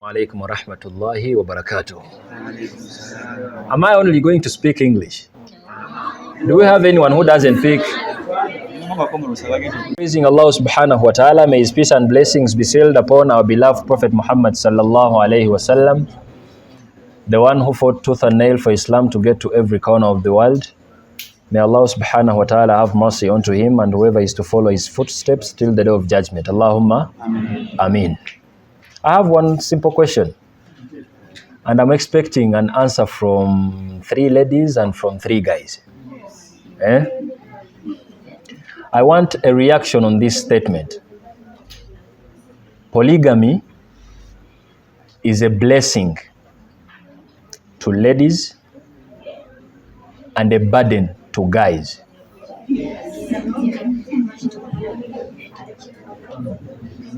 Alaikum wa rahmatullahi wa barakatuh. Am I only going to speak English? Do we have anyone who doesn't speak? Praising Allah subhanahu wa ta'ala, may his peace and blessings be sealed upon our beloved Prophet Muhammad sallallahu alayhi wa sallam, the one who fought tooth and nail for Islam to get to every corner of the world. May Allah subhanahu wa ta'ala have mercy unto him and whoever is to follow his footsteps till the day of judgment. Allahumma Ameen. I have one simple question, and I'm expecting an answer from 3 ladies and from 3 guys. I want a reaction on this statement. Polygamy is a blessing to ladies and a burden to guys.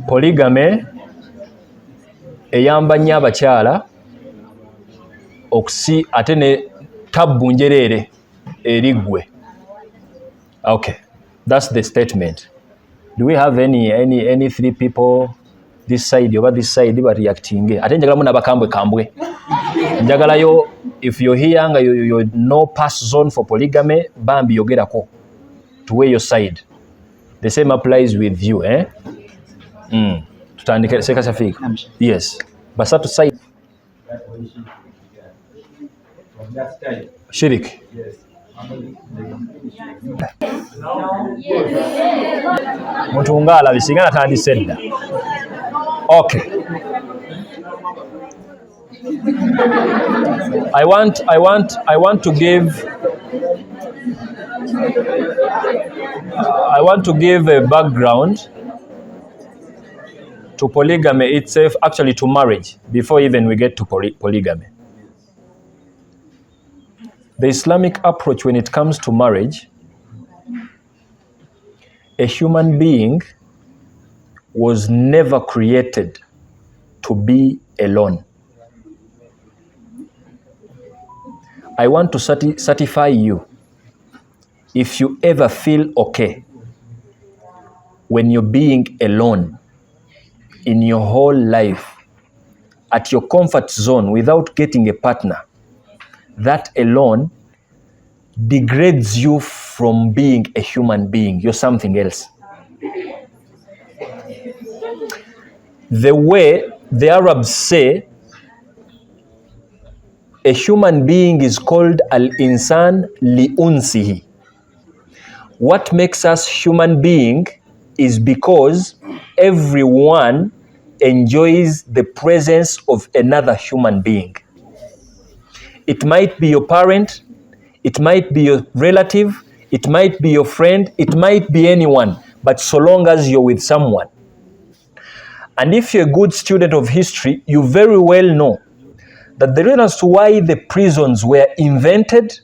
Polygamy eyamba nnyo abakyala ate ne tabbu njereere eri ggwe. Okay, that's the statement. Do we have any 3 people this side over this side reacting? Ate njagalamu n'abakambwe kambwe. Njagalayo, if you're here nga you're no pass zone for polygamy, bambi yogerako to your side. The same applies with you, Tutandike Sheikh Shafiq. Yes. Basatu side. Sheikh. Muntu ngala bisinga natandise dda. Okay. I want to give a background to polygamy itself, actually to marriage, before even we get to polygamy. The Islamic approach when it comes to marriage, a human being was never created to be alone. I want to certify you, if you ever feel okay when you're being alone in your whole life, at your comfort zone without getting a partner, that alone degrades you from being a human being. You're something else. The way the Arabs say a human being is called al-insan li-unsihi. What makes us human being is because everyone enjoys the presence of another human being. It might be your parent, it might be your relative, it might be your friend, it might be anyone, but so long as you're with someone. And if you're a good student of history, you very well know that the reason as to why the prisons were invented,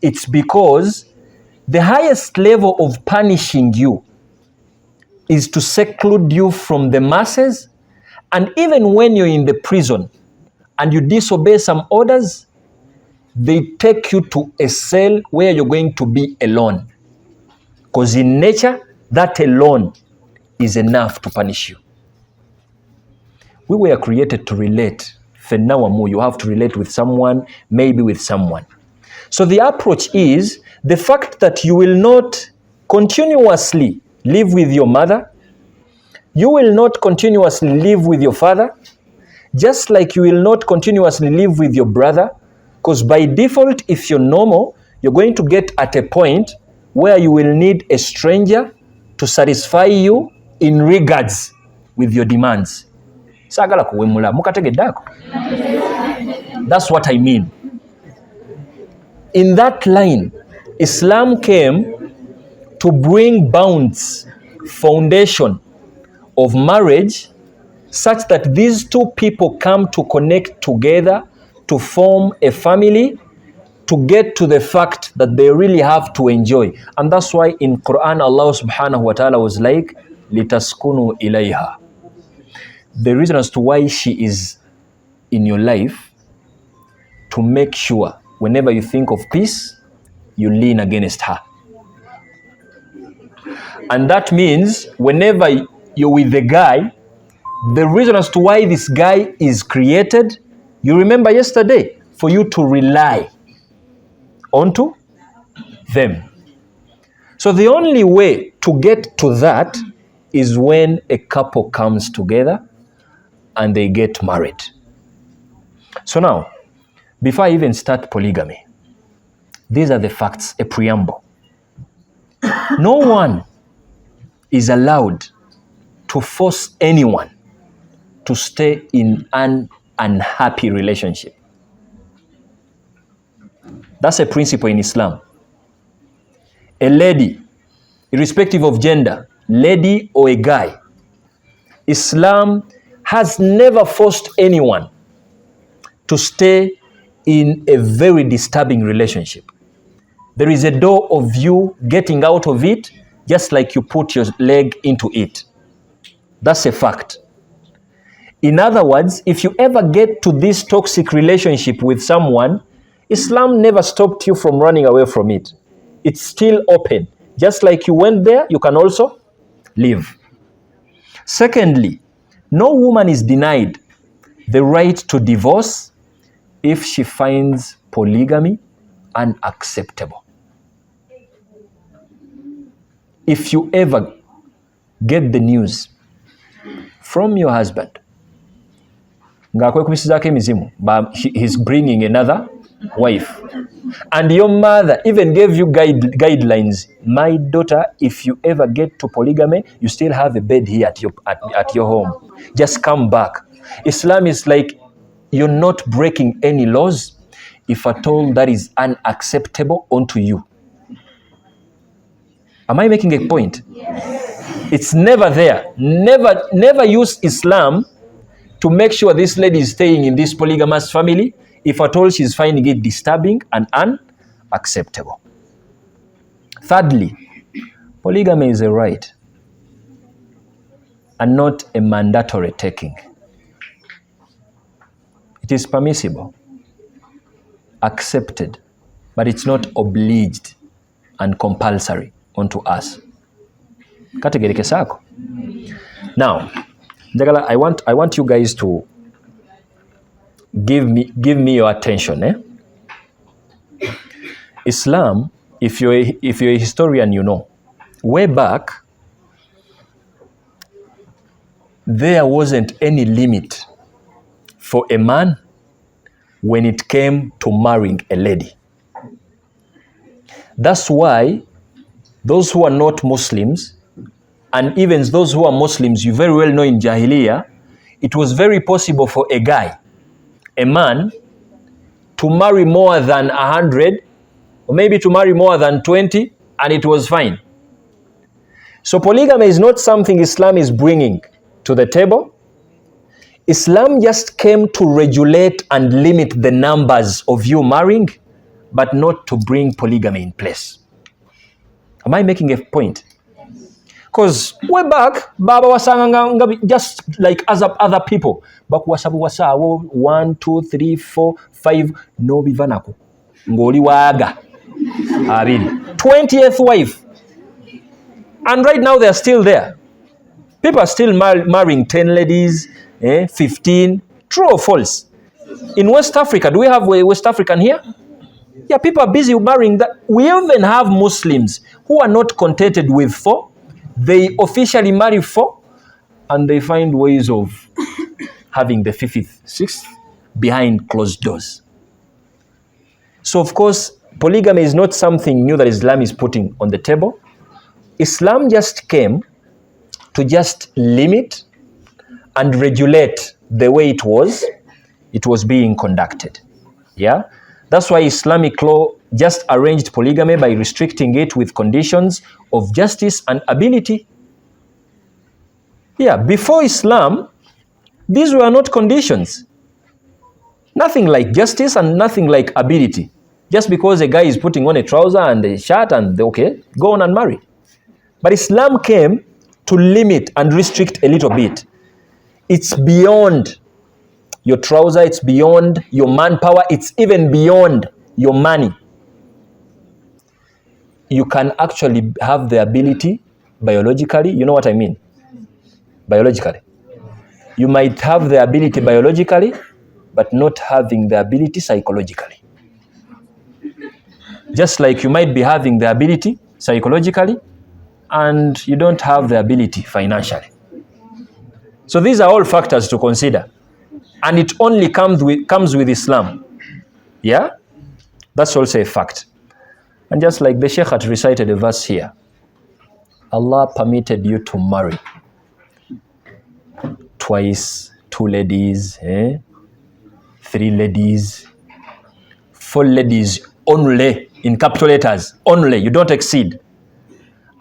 it's because the highest level of punishing you is to seclude you from the masses. And even when you're in the prison and you disobey some orders, they take you to a cell where you're going to be alone. Because in nature, that alone is enough to punish you. We were created to relate. Fenawamu, you have to relate with someone, maybe with someone. So the approach is the fact that you will not continuously live with your mother, you will not continuously live with your father, just like you will not continuously live with your brother, because by default, if you're normal, you're going to get at a point where you will need a stranger to satisfy you in regards with your demands. That's what I mean. In that line, Islam came to bring bounds, foundation of marriage, such that these 2 people come to connect together to form a family, to get to the fact that they really have to enjoy. And that's why in Quran, Allah subhanahu wa ta'ala was like, litaskunu ilayha. The reason as to why she is in your life, to make sure whenever you think of peace, you lean against her. And that means whenever you're with the guy, The reason as to why this guy is created, you remember yesterday, for you to rely onto them. So the only way to get to that is when a couple comes together and they get married. So now, before I even start polygamy, these are the facts, a preamble. No one is allowed to force anyone to stay in an unhappy relationship. That's a principle in Islam. A lady, irrespective of gender, lady or a guy, Islam has never forced anyone to stay in a very disturbing relationship. There is a door of you getting out of it, just like you put your leg into it. That's a fact. In other words, if you ever get to this toxic relationship with someone, Islam never stopped you from running away from it. It's still open. Just like you went there, you can also leave. Secondly, no woman is denied the right to divorce if she finds polygamy unacceptable. If you ever get the news from your husband, he's bringing another wife, and your mother even gave you guidelines, my daughter, if you ever get to polygamy, you still have a bed here at your home, just come back. Islam is like, you're not breaking any laws if at all that is unacceptable unto you. Am I making a point? Yes. It's never there. Never use Islam to make sure this lady is staying in this polygamous family if at all she's finding it disturbing and unacceptable. Thirdly, polygamy is a right and not a mandatory taking. It is permissible, accepted, but it's not obliged and compulsory onto us. Kategereke sako. Now, I want you guys to give me your attention. Islam, if you're a historian, you know, way back there wasn't any limit for a man when it came to marrying a lady. That's why those who are not Muslims, and even those who are Muslims, you very well know in Jahiliyyah, it was very possible for a guy, a man, to marry more than 100, or maybe to marry more than 20, and it was fine. So polygamy is not something Islam is bringing to the table. Islam just came to regulate and limit the numbers of you marrying, but not to bring polygamy in place. Am I making a point? Because way back, Baba wasanga just like other people. Bakuwasabu wasawo 1, 2, 3, 4, 5 no bivanako. Ngoli waga. 20th wife. And right now they are still there. People are still marrying 10 ladies, 15. True or false? In West Africa, do we have a West African here? Yeah, people are busy marrying that. We even have Muslims who are not contented with 4. They officially marry 4, and they find ways of having the 5th, 6th behind closed doors. So, of course, polygamy is not something new that Islam is putting on the table. Islam just came to just limit and regulate the way it was being conducted. Yeah? That's why Islamic law just arranged polygamy by restricting it with conditions of justice and ability. Yeah, before Islam, these were not conditions. Nothing like justice and nothing like ability. Just because a guy is putting on a trouser and a shirt and okay, go on and marry. But Islam came to limit and restrict a little bit. It's beyond your trouser, it's beyond your manpower, it's even beyond your money. You can actually have the ability biologically, you know what I mean? Biologically. You might have the ability biologically, but not having the ability psychologically. Just like you might be having the ability psychologically, and you don't have the ability financially. So these are all factors to consider. And it only comes with Islam. Yeah? That's also a fact. And just like the Sheikh had recited a verse here, Allah permitted you to marry twice, 2 ladies, 3 ladies, 4 ladies only, in capital letters, only, you don't exceed.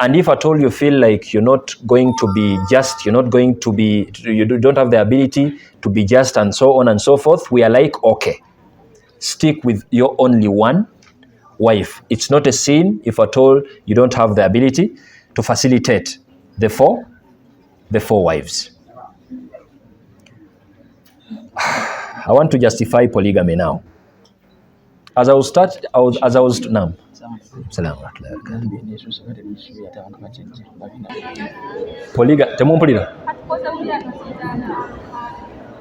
And if at all you feel like you're not going to be just, you don't have the ability to be just, and so on and so forth, we are like, okay, stick with your only one wife. It's not a sin if at all you don't have the ability to facilitate the four wives. I want to justify polygamy now. As I was now.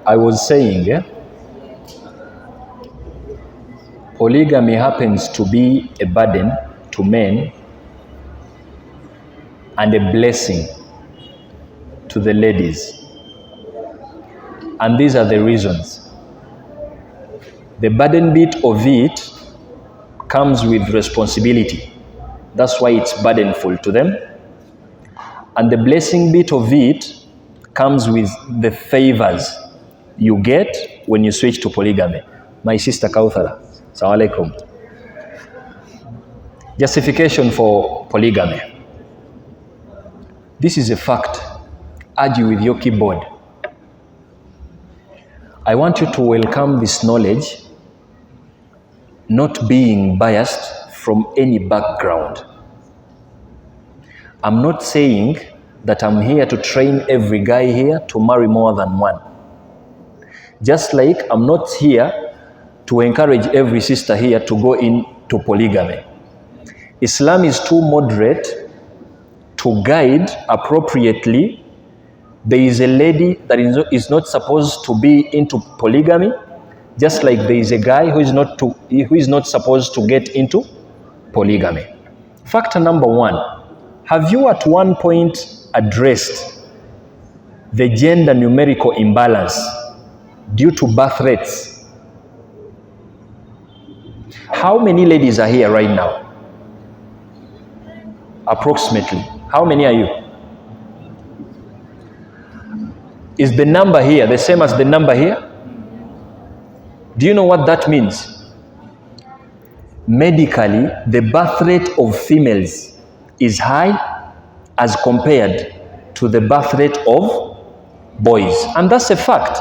I was saying, polygamy happens to be a burden to men and a blessing to the ladies. And these are the reasons. The burden bit of it comes with responsibility. That's why it's burdenful to them. And the blessing bit of it comes with the favors you get when you switch to polygamy. My sister Kauthara, Assalamu alaikum. Justification for polygamy. This is a fact. Argue with your keyboard. I want you to welcome this knowledge, not being biased from any background. I'm not saying that I'm here to train every guy here to marry more than one. Just like I'm not here to encourage every sister here to go into polygamy. Islam is too moderate to guide appropriately. There is a lady that is not supposed to be into polygamy, just like there is a guy who is not supposed to get into polygamy. Factor number 1, have you at one point addressed the gender numerical imbalance due to birth rates? How many ladies are here right now? Approximately. How many are you? Is the number here the same as the number here? Do you know what that means? Medically, the birth rate of females is high as compared to the birth rate of boys. And that's a fact.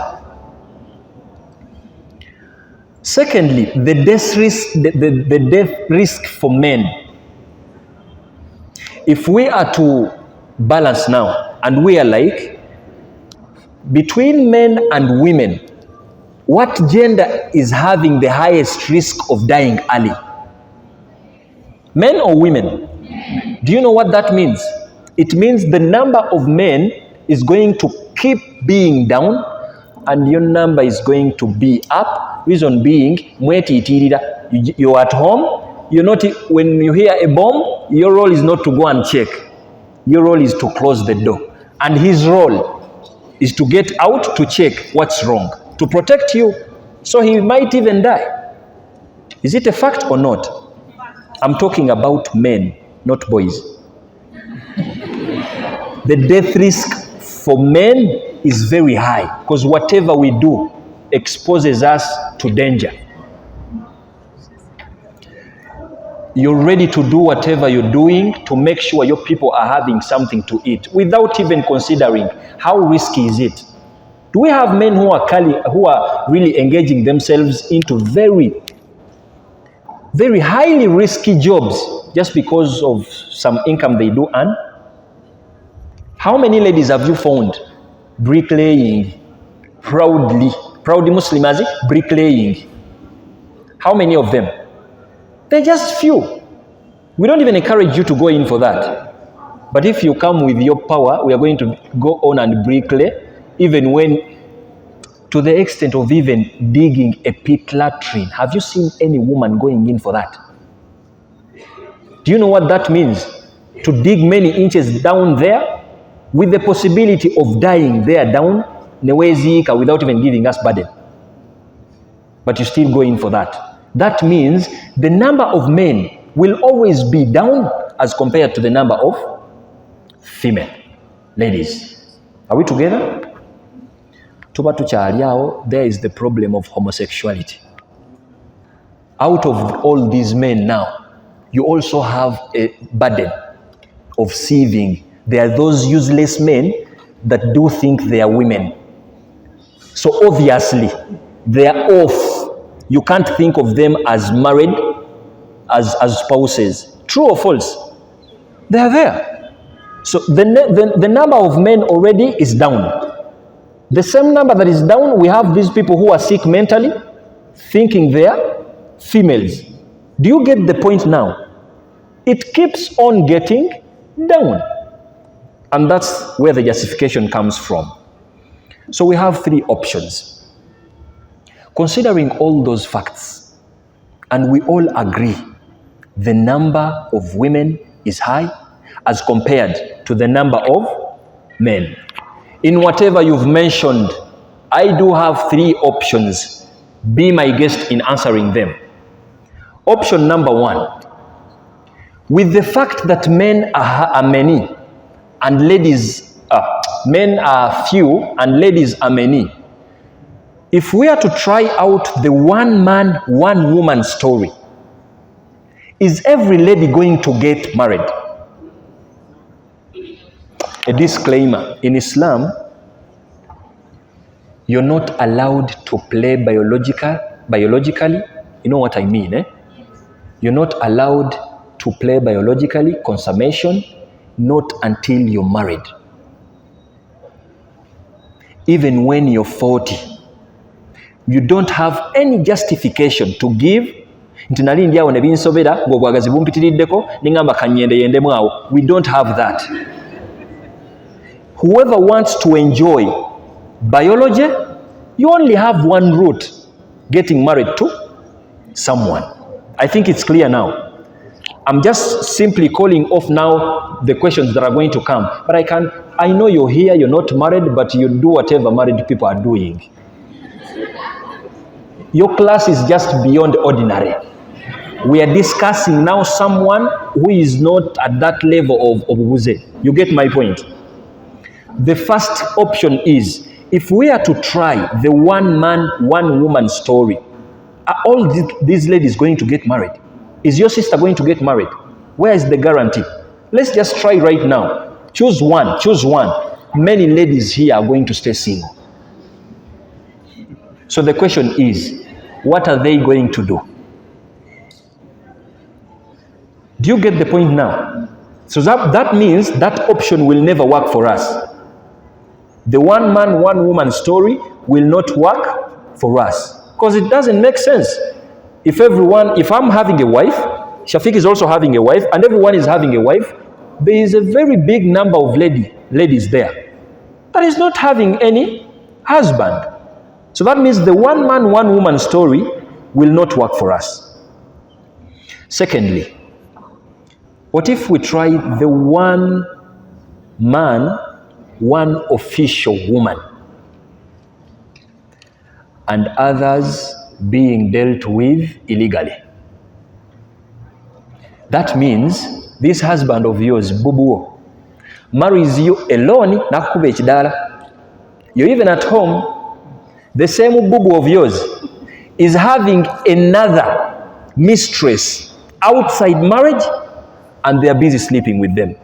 Secondly, the death risk for men. If we are to balance now, and we are like, between men and women, what gender is having the highest risk of dying early? Men or women? Do you know what that means? It means the number of men is going to keep being down and your number is going to be up. Reason being, you're at home, you're not, when you hear a bomb, your role is not to go and check. Your role is to close the door. And his role is to get out to check what's wrong, to protect you. So he might even die. Is it a fact or not? I'm talking about men, not boys. The death risk for men is very high because whatever we do exposes us to danger. You're ready to do whatever you're doing to make sure your people are having something to eat without even considering how risky is it. Do we have men who are really engaging themselves into very, very highly risky jobs just because of some income they do earn? How many ladies have you found bricklaying proudly Muslim as bricklaying? How many of them? They're just few. We don't even encourage you to go in for that. But if you come with your power, we are going to go on and bricklay, even when to the extent of even digging a pit latrine. Have you seen any woman going in for that? Do you know what that means? To dig many inches down there with the possibility of dying there down, without even giving us burden. But you still go in for that. That means the number of men will always be down as compared to the number of female ladies. Are we together? There is the problem of homosexuality. Out of all these men now, you also have a burden of sieving. There are those useless men that do think they are women. So obviously, they are off. You can't think of them as married, as spouses. True or false? They are there. So the number of men already is down. The same number that is down, we have these people who are sick mentally, thinking they are females. Do you get the point now? It keeps on getting down. And that's where the justification comes from. So we have three options. Considering all those facts, and we all agree the number of women is high as compared to the number of men. In whatever you've mentioned, I do have three options. Be my guest in answering them. Option number one, with the fact that men are many and men are few and ladies are many, if we are to try out the one man, one woman story, is every lady going to get married? A disclaimer, in Islam, you're not allowed to play biologically. You know what I mean, eh? You're not allowed to play biologically, consummation, not until you're married. Even when you're 40, you don't have any justification to give. We don't have that. Whoever wants to enjoy biology, you only have one route: getting married to someone. I think it's clear now. I'm just simply calling off now the questions that are going to come. But I know you're here, you're not married, but you do whatever married people are doing. Your class is just beyond ordinary. We are discussing now someone who is not at that level of Obubuze. You get my point? The first option is, if we are to try the one man, one woman story, are all these ladies going to get married? Is your sister going to get married? Where is the guarantee? Let's just try right now. Choose one. Many ladies here are going to stay single. So the question is, what are they going to do? Do you get the point now? So that means that option will never work for us. The one man, one woman story will not work for us because it doesn't make sense. If I'm having a wife, Shafiq is also having a wife, and everyone is having a wife, there is a very big number of ladies there that is not having any husband. So that means the one man, one woman story will not work for us. Secondly, what if we try the one man, one official woman, and others being dealt with illegally? That means this husband of yours, Bubu, marries you alone. You're even at home. The same Bubu of yours is having another mistress outside marriage, and they are busy sleeping with them.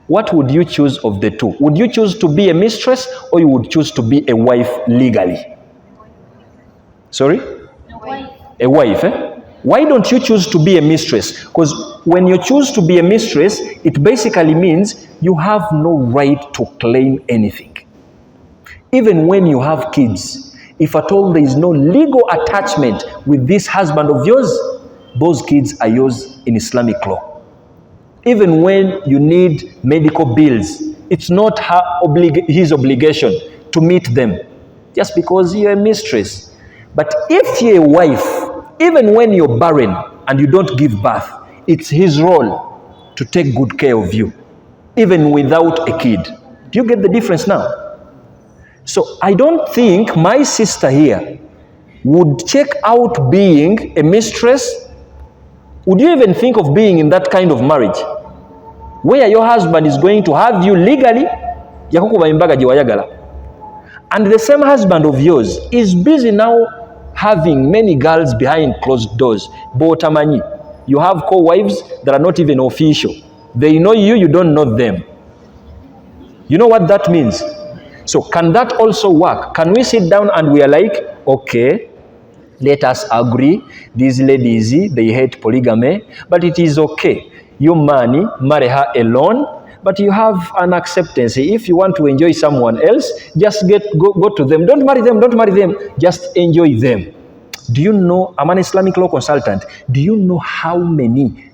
What would you choose of the two? Would you choose to be a mistress, or you would choose to be a wife legally? Sorry? A wife, eh? Why don't you choose to be a mistress? Because when you choose to be a mistress, it basically means you have no right to claim anything. Even when you have kids, if at all there is no legal attachment with this husband of yours, those kids are yours in Islamic law. Even when you need medical bills, it's not his obligation to meet them. just because you're a mistress. But if you're a wife, even when you're barren and you don't give birth, it's his role to take good care of you, even without a kid. Do you get the difference now? So I don't think my sister here would check out being a mistress. Would you even think of being in that kind of marriage where your husband is going to have you legally, and the same husband of yours is busy now having many girls behind closed doors? You have co-wives that are not even official. They know you, you don't know them. You know what that means? So can that also work? Can we sit down and we are like, okay, let us agree, these ladies, they hate polygamy, but it is okay. You marry her alone, but you have an acceptance. If you want to enjoy someone else, just go to them. Don't marry them, just enjoy them. Do you know, I'm an Islamic law consultant, do you know how many,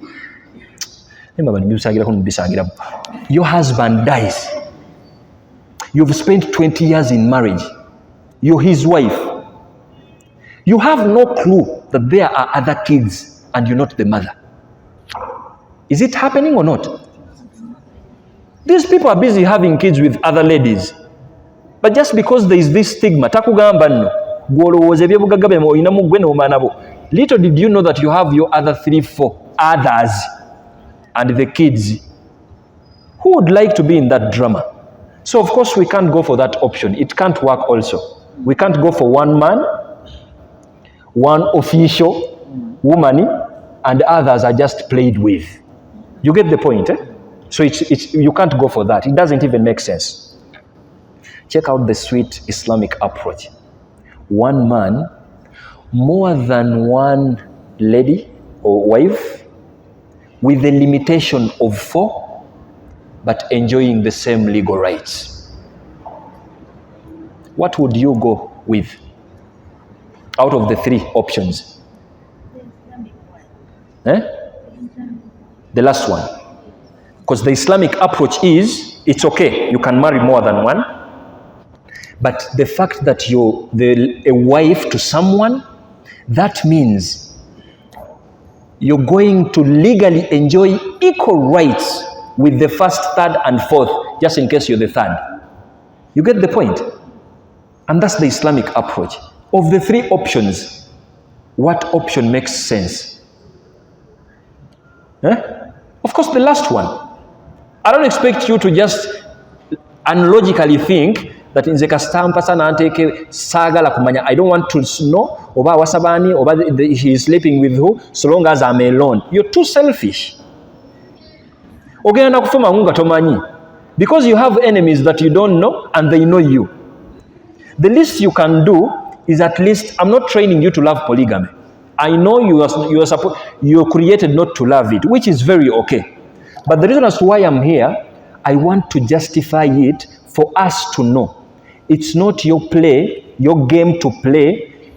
your husband dies, you've spent 20 years in marriage, you're his wife, you have no clue that there are other kids and you're not the mother. Is it happening or not? These people are busy having kids with other ladies. But just because there is this stigma, little did you know that you have your other 3-4 others and the kids. Who would like to be in that drama? So of course we can't go for that option. It can't work also. We can't go for one man, one official woman, and others are just played with. You get the point, eh? So you can't go for that. It doesn't even make sense. Check out the sweet Islamic approach. One man, more than one lady or wife, with the limitation of 4, but enjoying the same legal rights. What would you go with out of the 3 options? The last one. Because the Islamic approach is, it's okay, you can marry more than one, but the fact that you're a wife to someone, that means you're going to legally enjoy equal rights with the 1st, 3rd, and 4th, just in case you're the 3rd. You get the point? And that's the Islamic approach. Of the 3 options, what option makes sense? Of course, the last one. I don't expect you to just unlogically think that in zekastampa sana anteke sagala kumanya. I don't want to know oba wasabani oba he is sleeping with who so long as I'm alone. You're too selfish. Ogenda kufuma munga tomanyi because you have enemies that you don't know and they know you. The least you can do is at least, I'm not training you to love polygamy. I know you're created not to love it, which is very okay. But the reason as to why I'm here, I want to justify it for us to know. It's not your play, your game to play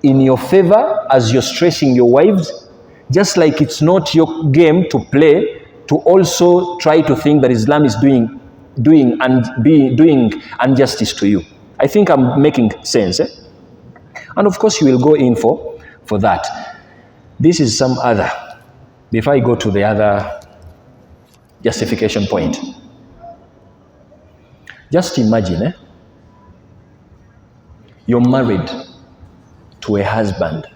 in your favor as you're stressing your wives, just like it's not your game to play to also try to think that Islam is doing injustice to you. I think I'm making sense. And of course you will go in for that. This is some other, before I go to the other justification point. Just imagine, you're married to a husband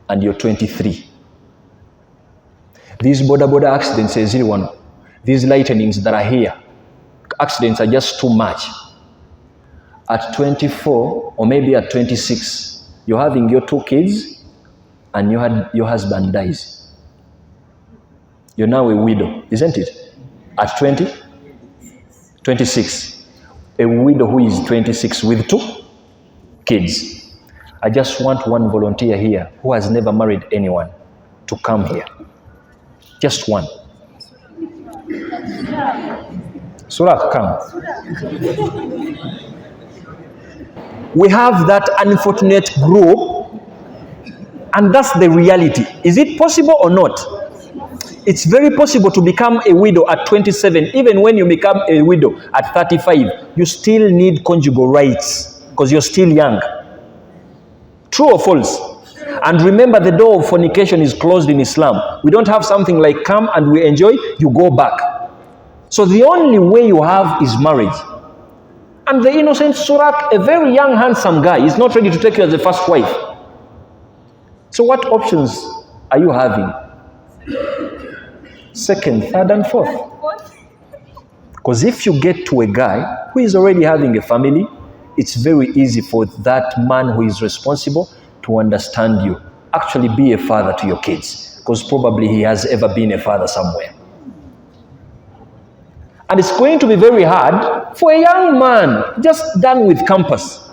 and you're 23. These border accidents, these lightnings that are here, accidents are just too much. At 24 or maybe at 26, you're having your 2 kids and your husband dies. You're now a widow, isn't it? At 20? 26. A widow who is 26 with 2 kids. I just want one volunteer here who has never married anyone to come here. Just one. Surah, come. We have that unfortunate group, and that's the reality. Is it possible or not? It's very possible to become a widow at 27. Even when you become a widow at 35, you still need conjugal rights. because you're still young. True or false? And remember, the door of fornication is closed in Islam. We don't have something like come and we enjoy, you go back. So the only way you have is marriage. And the innocent Surak, a very young, handsome guy, is not ready to take you as the first wife. So what options are you having? Second, third, and fourth. Because if you get to a guy who is already having a family, it's very easy for that man who is responsible to understand you. Actually be a father to your kids, because probably he has ever been a father somewhere. And it's going to be very hard for a young man just done with campus.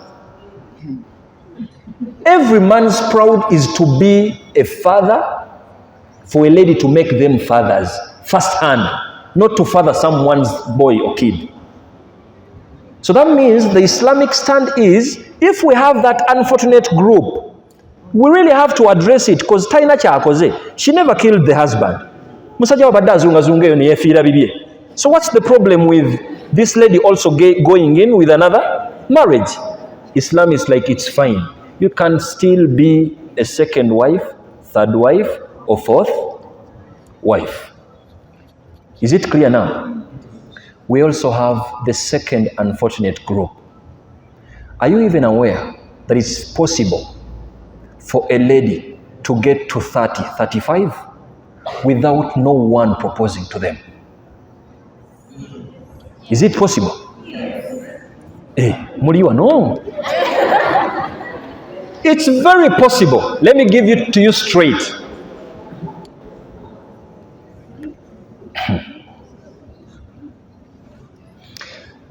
Every man's proud is to be a father, for a lady to make them fathers firsthand, not to father someone's boy or kid. So that means the Islamic stand is, if we have that unfortunate group, we really have to address it, because Taina Chakoze, she never killed the husband. So what's the problem with this lady also going in with another marriage? Islam is like, it's fine. You can still be a second wife, third wife, or fourth wife. Is it clear now? We also have the second unfortunate group. Are you even aware that it's possible for a lady to get to 30, 35 without no one proposing to them? Is it possible? Muriwa, no. It's very possible. Let me give it to you straight.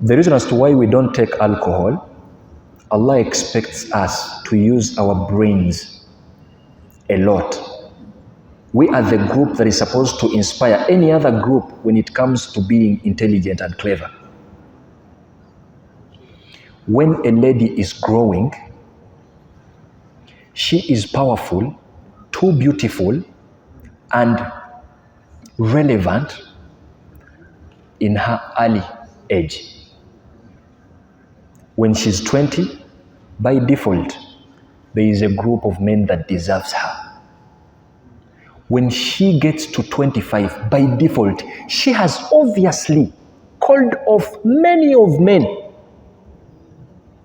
The reason as to why we don't take alcohol, Allah expects us to use our brains a lot. We are the group that is supposed to inspire any other group when it comes to being intelligent and clever. When a lady is growing, she is powerful, too beautiful, and relevant in her early age. When she's 20, by default, there is a group of men that deserves her. When she gets to 25, by default, she has obviously called off many of men.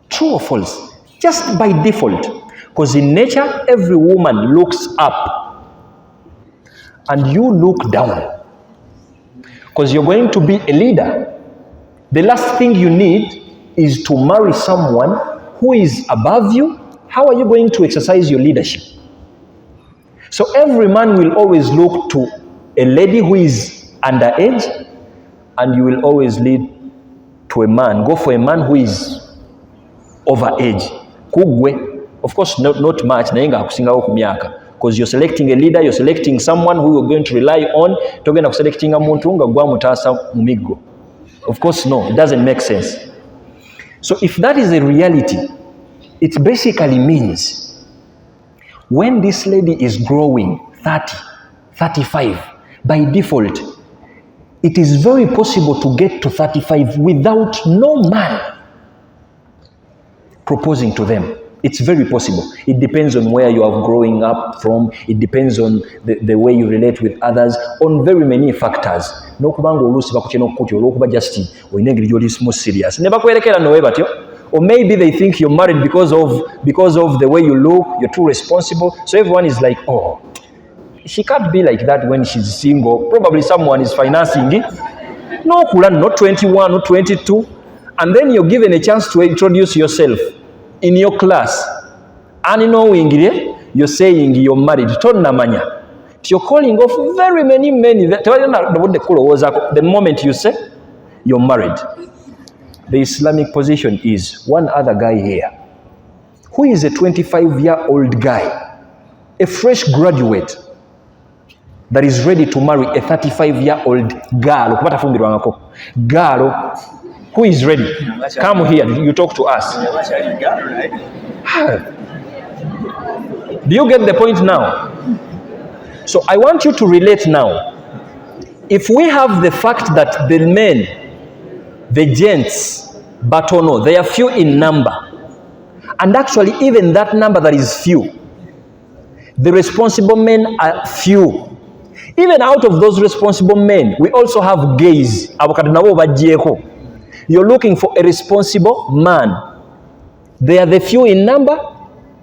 True or false? Just by default. Because in nature, every woman looks up and you look down. Because you're going to be a leader. The last thing you need is to marry someone who is above you. How are you going to exercise your leadership? So every man will always look to a lady who is underage, and you will always lead to a man. Go for a man who is overage. Kugwe, of course, not much, because you're selecting a leader, you're selecting someone who you're going to rely on. Of course, no, it doesn't make sense. So if that is a reality, it basically means when this lady is growing 30, 35, by default, it is very possible to get to 35 without no man proposing to them. It's very possible. It depends on where you are growing up from. It depends on the way you relate with others, on very many factors. Or maybe they think you're married because of the way you look, you're too responsible. So everyone is like, oh, she can't be like that when she's single. Probably someone is financing it. No, not 21, not 22. And then you're given a chance to introduce yourself in your class. And you're saying you're married. You're calling off very many. The moment you say you're married. The Islamic position is one other guy here, who is a 25-year-old guy, a fresh graduate, that is ready to marry a 35-year-old girl who is ready. Come here, you talk to us. Do you get the point now? So I want you to relate now. If we have the fact that the men, the gents, but no, they are few in number, And actually, even that number that is few, the responsible men are few. Even out of those responsible men, we also have gays. You're looking for a responsible man. They are the few in number,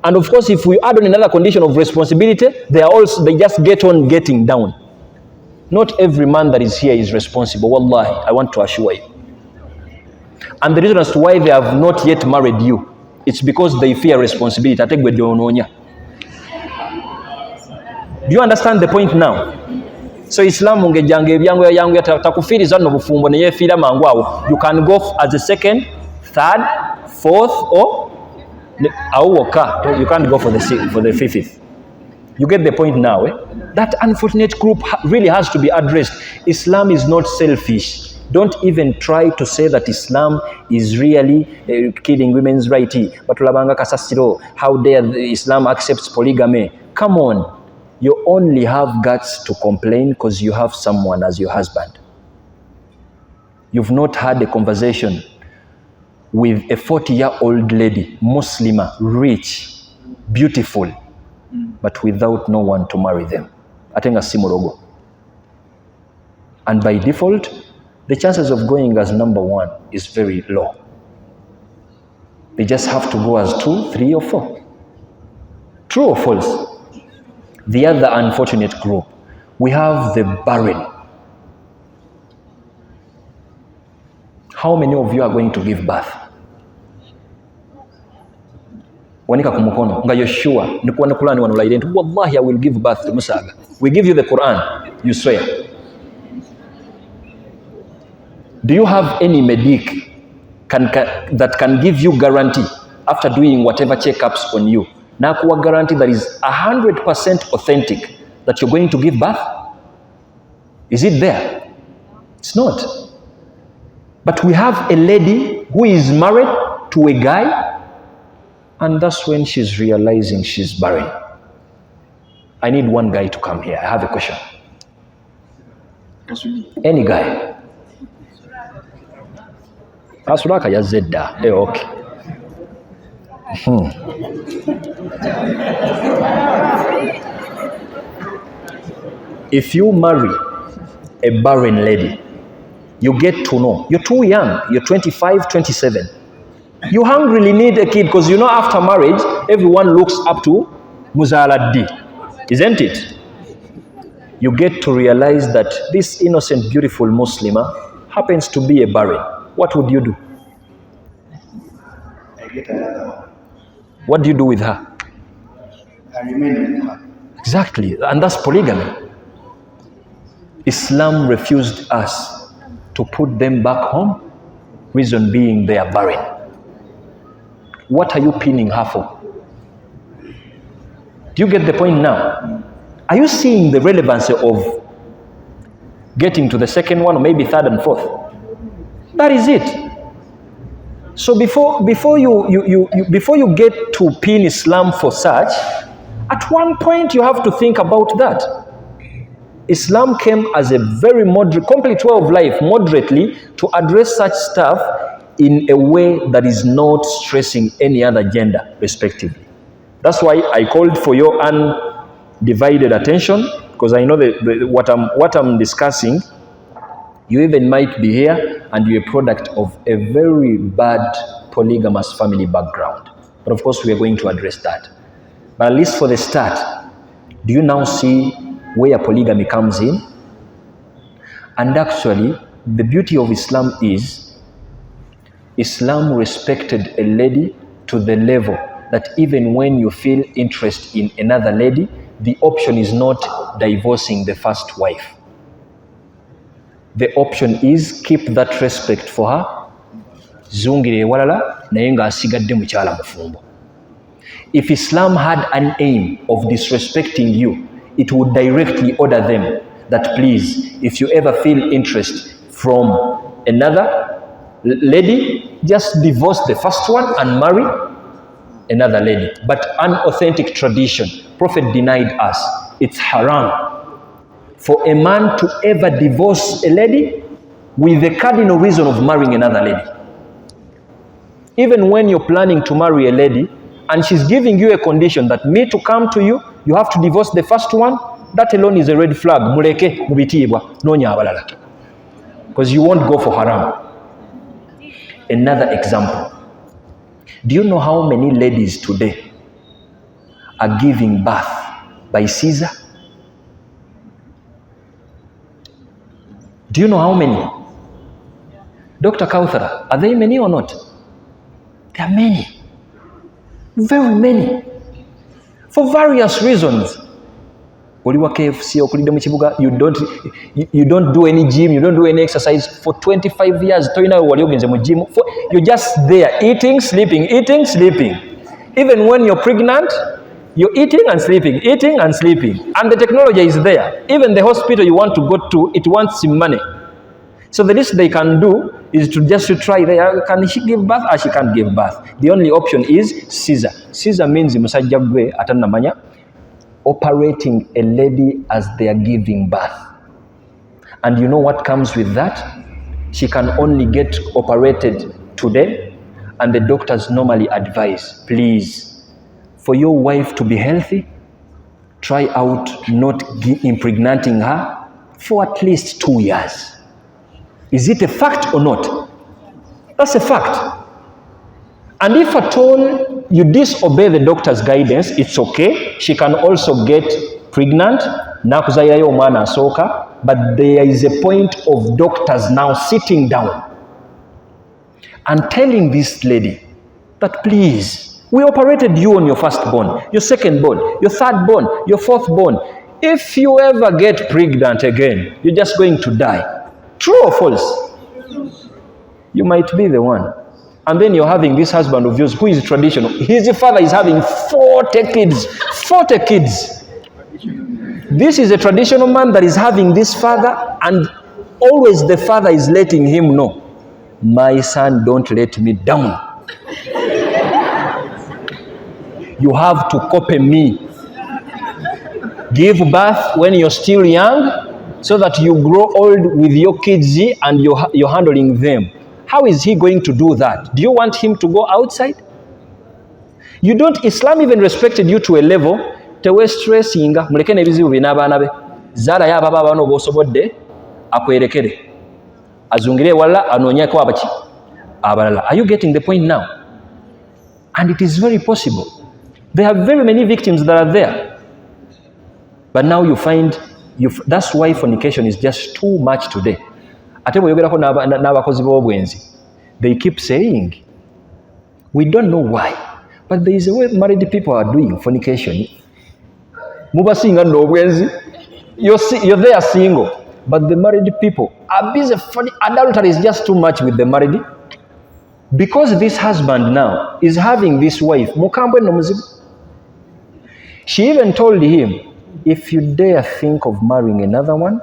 and of course, if we add on another condition of responsibility, they just get on getting down. Not every man that is here is responsible. Wallahi, I want to assure you. And the reason as to why they have not yet married you, it's because they fear responsibility. Do you understand the point now? So Islam you can go as a second, third, fourth, or you can't go for the fifth. You get the point now. That unfortunate group really has to be addressed. Islam is not selfish. Don't even try to say that Islam is really killing women's rights. But how dare Islam accepts polygamy? Come on. You only have guts to complain because you have someone as your husband. You've not had a conversation with a 40-year-old lady, Muslima, rich, beautiful, but without no one to marry them. Atenga simorogo. And by default, the chances of going as number one is very low. They just have to go as 2, 3, or 4. True or false? The other unfortunate group, we have the barren. How many of you are going to give birth? Wanika kumukono, nga you're sure, wallahi I will give birth to Musaga. We give you the Quran, you swear. Do you have any medic that can give you guarantee after doing whatever checkups on you? Nakuwa guarantee that is 100% authentic that you're going to give birth? Is it there? It's not. But we have a lady who is married to a guy, and that's when she's realizing she's barren. I need one guy to come here. I have a question. Any guy? Asuraka ya zedda. Okay. If you marry a barren lady, you get to know you're too young, you're 25, 27. You hungrily need a kid because after marriage, everyone looks up to Muzala D, isn't it? You get to realize that this innocent, beautiful Muslima happens to be a barren. What would you do? I get another one. What do you do with her? I remain with her. Exactly, and that's polygamy. Islam refused us to put them back home, reason being they are barren. What are you pinning her for? Do you get the point now? Are you seeing the relevance of getting to the second one or maybe third and fourth? That is it. So before you get to pin Islam for such, at one point you have to think about that. Islam came as a very moderate, complete way of life, moderately, to address such stuff in a way that is not stressing any other gender, respectively. That's why I called for your undivided attention, because I know that what I'm discussing, you even might be here and you're a product of a very bad polygamous family background. But of course, we are going to address that. But at least for the start, do you now see where polygamy comes in? And actually, the beauty of Islam is, Islam respected a lady to the level that even when you feel interest in another lady, the option is not divorcing the first wife. The option is keep that respect for her. Zungire walala naye nga asigadde mukyala mufumbo. If Islam had an aim of disrespecting you, it would directly order them that please, if you ever feel interest from another lady, just divorce the first one and marry another lady. But unauthentic tradition, Prophet denied us. It's haram for a man to ever divorce a lady with the cardinal reason of marrying another lady. Even when you're planning to marry a lady, and she's giving you a condition that me to come to you, you have to divorce the first one, that alone is a red flag. Muleke mubitiibwa nonya abalala, because you won't go for haram. Another example. Do you know how many ladies today are giving birth by Caesar? Do you know how many? Dr. Kauthara, are they many or not? There are many. Very many. For various reasons. Oliwa KFC, okulide mu kibuga, you don't do any gym, you don't do any exercise for 25 years. Toyina wali ogenze mu gym. You're just there eating, sleeping. Even when you're pregnant, you're eating and sleeping. And the technology is there. Even the hospital you want to go to, it wants some money. So the least they can do is to just try there. Can she give birth or she can't give birth? The only option is Caesar. Caesar means musajja gwe atanamanya, operating a lady as they are giving birth. And you know what comes with that? She can only get operated today, and the doctors normally advise, please, for your wife to be healthy, try out not impregnating her for at least 2 years. Is it a fact or not? That's a fact. And if at all you disobey the doctor's guidance, it's okay. She can also get pregnant, nakuzayirayo omwana asooka, but there is a point of doctors now sitting down and telling this lady that, please, we operated you on your firstborn, your secondborn, your thirdborn, your fourthborn. If you ever get pregnant again, you're just going to die. True or false? You might be the one. And then you're having this husband of yours who is traditional. His father is having 40 kids. 40 kids. This is a traditional man that is having this father, and always the father is letting him know, my son, don't let me down. You have to copy me. Give birth when you're still young, so that you grow old with your kids and you're handling them. How is he going to do that? Do you want him to go outside? You don't. Islam even respected you to a level. Tewe stressinga muleke nebizibu binabaana be. Zara ya baba bano bosobodde akwerekere. Azungire wala anonyeko abachi abalala. Are you getting the point now? And it is very possible. There are very many victims that are there. But now you find that's why fornication is just too much today. Ate boyogerako n'abakozi b'obwenzi, they keep saying, we don't know why, but there is a way married people are doing fornication. Mubasinga n'obwenzi, you're there single, but the married people are busy. Adultery is just too much with the married, because this husband now is having this wife. Mukambwe no muzibu. She even told him, if you dare think of marrying another one,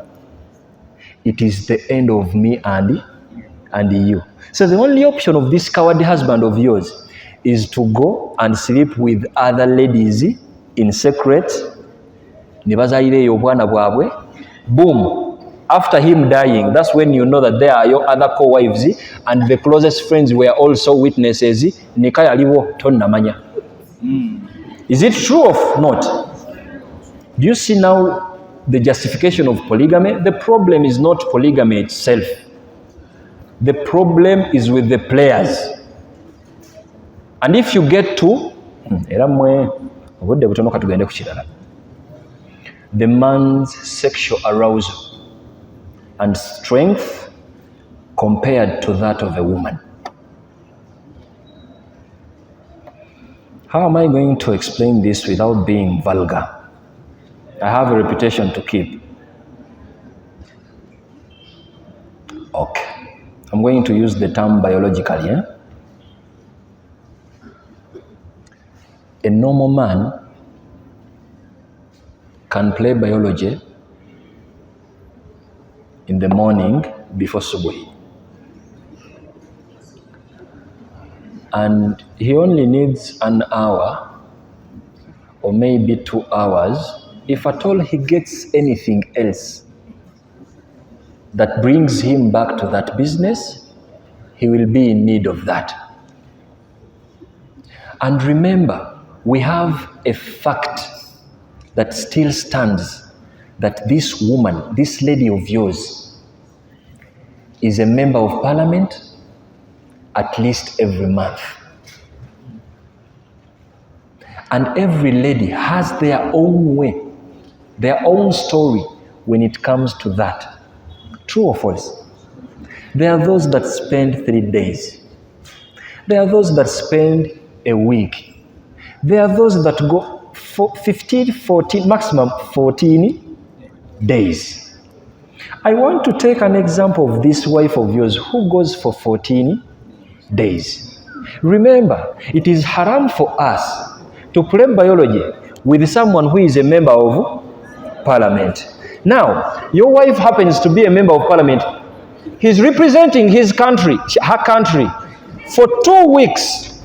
it is the end of me and you. So the only option of this cowardly husband of yours is to go and sleep with other ladies in secret. Nibazaireyo obwana bwabwe. Boom. After him dying, that's when you know that there are your other co-wives, and the closest friends were also witnesses. Nikaya liwo tonnamanya. Is it true or not? Do you see now the justification of polygamy? The problem is not polygamy itself. The problem is with the players. And if you get to the man's sexual arousal and strength compared to that of a woman. How am I going to explain this without being vulgar? I have a reputation to keep. Okay. I'm going to use the term biologically. A normal man can play biology in the morning before subuhi. And he only needs an hour or maybe 2 hours. If at all he gets anything else that brings him back to that business, he will be in need of that. And remember, we have a fact that still stands, that this woman, this lady of yours, is a member of parliament at least every month. And every lady has their own way, their own story when it comes to that. True or false? There are those that spend 3 days. There are those that spend a week. There are those that go for 15, 14, maximum 14 days. I want to take an example of this wife of yours who goes for 14 days. Remember, it is haram for us to play biology with someone who is a member of parliament. Now, your wife happens to be a member of parliament. He's representing his country, her country, for 2 weeks.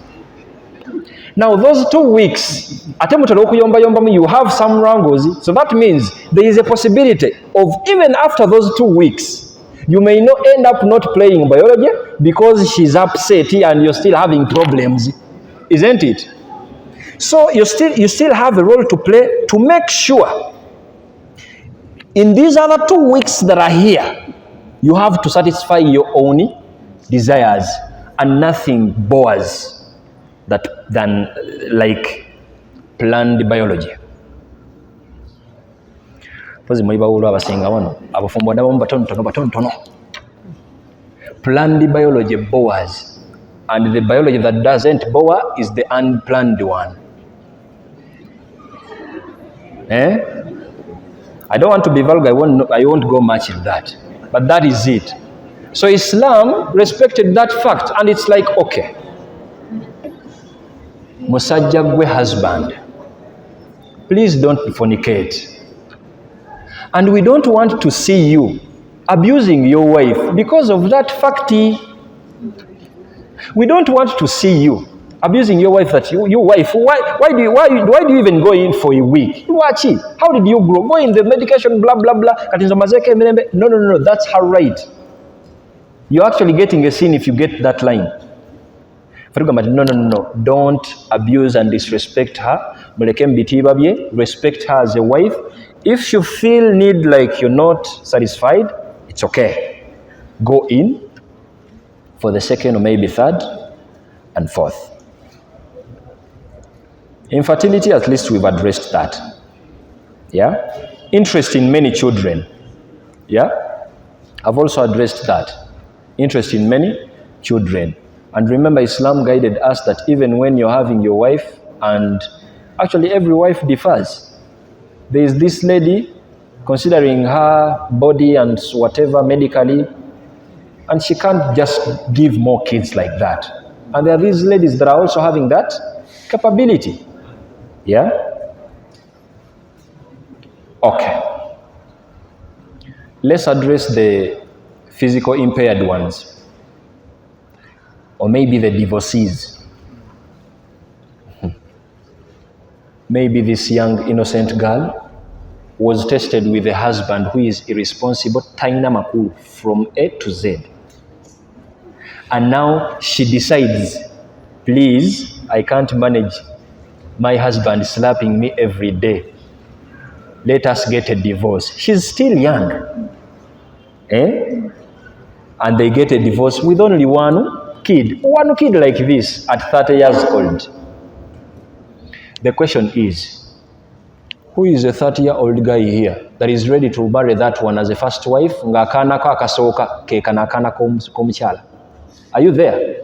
Now, those 2 weeks, you have some wrangles. So that means there is a possibility of even after those 2 weeks, you may not end up not playing biology because she's upset and you're still having problems, isn't it? So you still have a role to play to make sure in these other 2 weeks that are here, you have to satisfy your own desires and nothing bores than like planned biology. Planned biology bores, and the biology that doesn't bore is the unplanned one. I don't want to be vulgar, I won't go much in that. But that is it. So Islam respected that fact, and it's like, okay, musajja gwe husband, please don't fornicate. And we don't want to see you abusing your wife because of that fact. We don't want to see you abusing your wife, that your wife, why do you even go in for a week? How did you grow? Go in the medication, blah, blah, blah. No, that's her right. You're actually getting a sin if you get that line. No. Don't abuse and disrespect her. Respect her as a wife. If you feel like you're not satisfied, it's okay. Go in for the second or maybe third and fourth. Infertility, at least we've addressed that. Yeah? Interest in many children. Yeah? I've also addressed that. Interest in many children. And remember, Islam guided us that even when you're having your wife, and actually every wife differs. There is this lady, considering her body and whatever medically, and she can't just give more kids like that. And there are these ladies that are also having that capability. Yeah? Okay. Let's address the physical impaired ones. Or maybe the divorcees. Maybe this young innocent girl was tested with a husband who is irresponsible, taina makulu, from A to Z. And now she decides, please, I can't manage my husband slapping me every day. Let us get a divorce. She's still young. And they get a divorce with only one kid. One kid like this at 30 years old. The question is, who is a 30-year-old guy here that is ready to marry that one as a first wife? Are you there?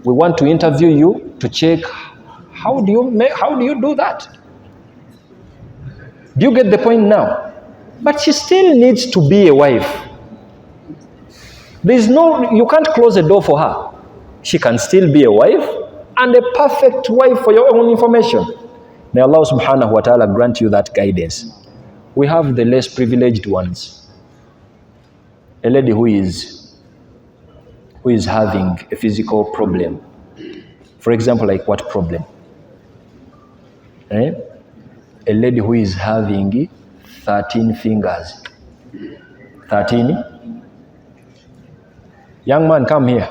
We want to interview you to check how do you do that? Do you get the point now? But she still needs to be a wife. You can't close the door for her. She can still be a wife and a perfect wife for your own information. May Allah subhanahu wa ta'ala grant you that guidance. We have the less privileged ones. A lady who is having a physical problem. For example, like what problem? A lady who is having 13 fingers. 13? Young man, come here.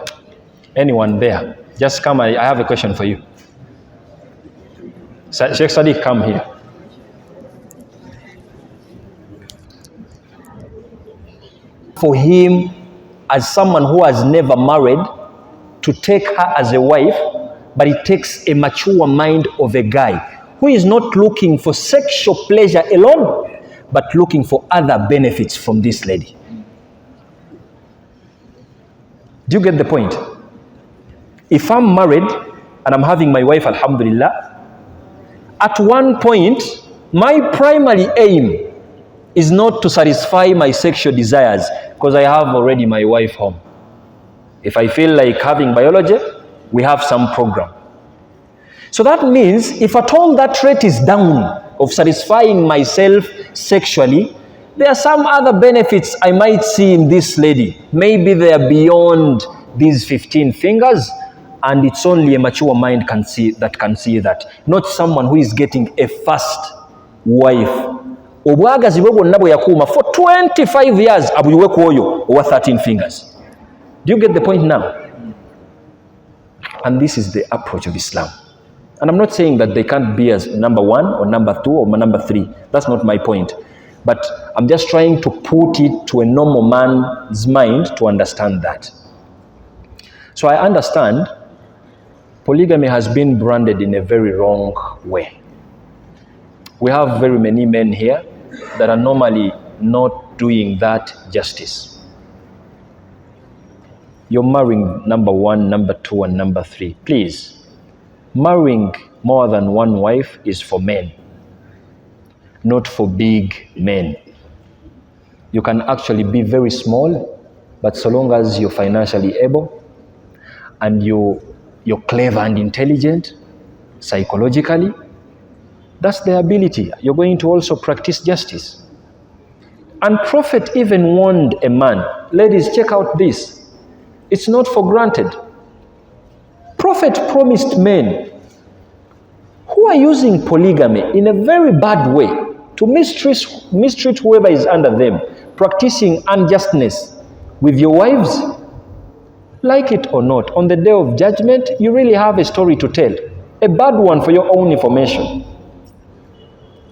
Anyone there? Just come, I have a question for you. Sheikh Sadiq, come here. For him, as someone who has never married, to take her as a wife, but it takes a mature mind of a guy who is not looking for sexual pleasure alone, but looking for other benefits from this lady. Do you get the point? If I'm married and I'm having my wife, alhamdulillah, at one point, my primary aim is not to satisfy my sexual desires because I have already my wife home. If I feel like having biology, we have some program. So that means if at all that rate is down of satisfying myself sexually, there are some other benefits I might see in this lady. Maybe they are beyond these 15 fingers, and it's only a mature mind can see that, not someone who is getting a first wife. Obwagazi bwe bwonna bwe yakuuma for 25 years abuyiwe ku oyo owa 13 fingers. Do you get the point now? And this is the approach of Islam. And I'm not saying that they can't be as number 1 or number 2 or number 3. That's not my point. But I'm just trying to put it to a normal man's mind to understand that. So I understand polygamy has been branded in a very wrong way. We have very many men here that are normally not doing that justice. You're marrying number 1, number 2, and number 3. Please, marrying more than one wife is for men, not for big men. You can actually be very small, but so long as you're financially able and you're clever and intelligent psychologically, that's the ability. You're going to also practice justice. And Prophet even warned a man, ladies, check out this. It's not for granted. Prophet promised men who are using polygamy in a very bad way to mistreat whoever is under them, practicing unjustness with your wives, like it or not, on the day of judgment, you really have a story to tell, a bad one for your own information.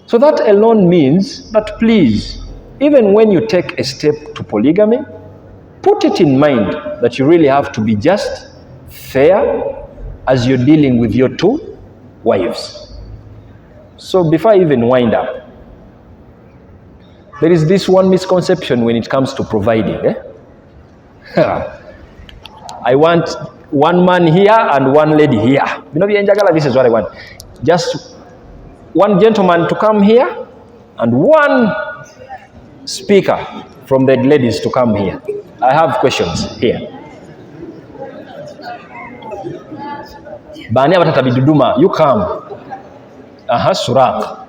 So that alone means that please, even when you take a step to polygamy, put it in mind that you really have to be just, fair, as you're dealing with your 2 wives. So before I even wind up, there is this one misconception when it comes to providing. I want one man here and one lady here. You know, this is what I want. Just one gentleman to come here and one speaker from the ladies to come here. I have questions here. Bani abatata biduduma, you come. Suraq.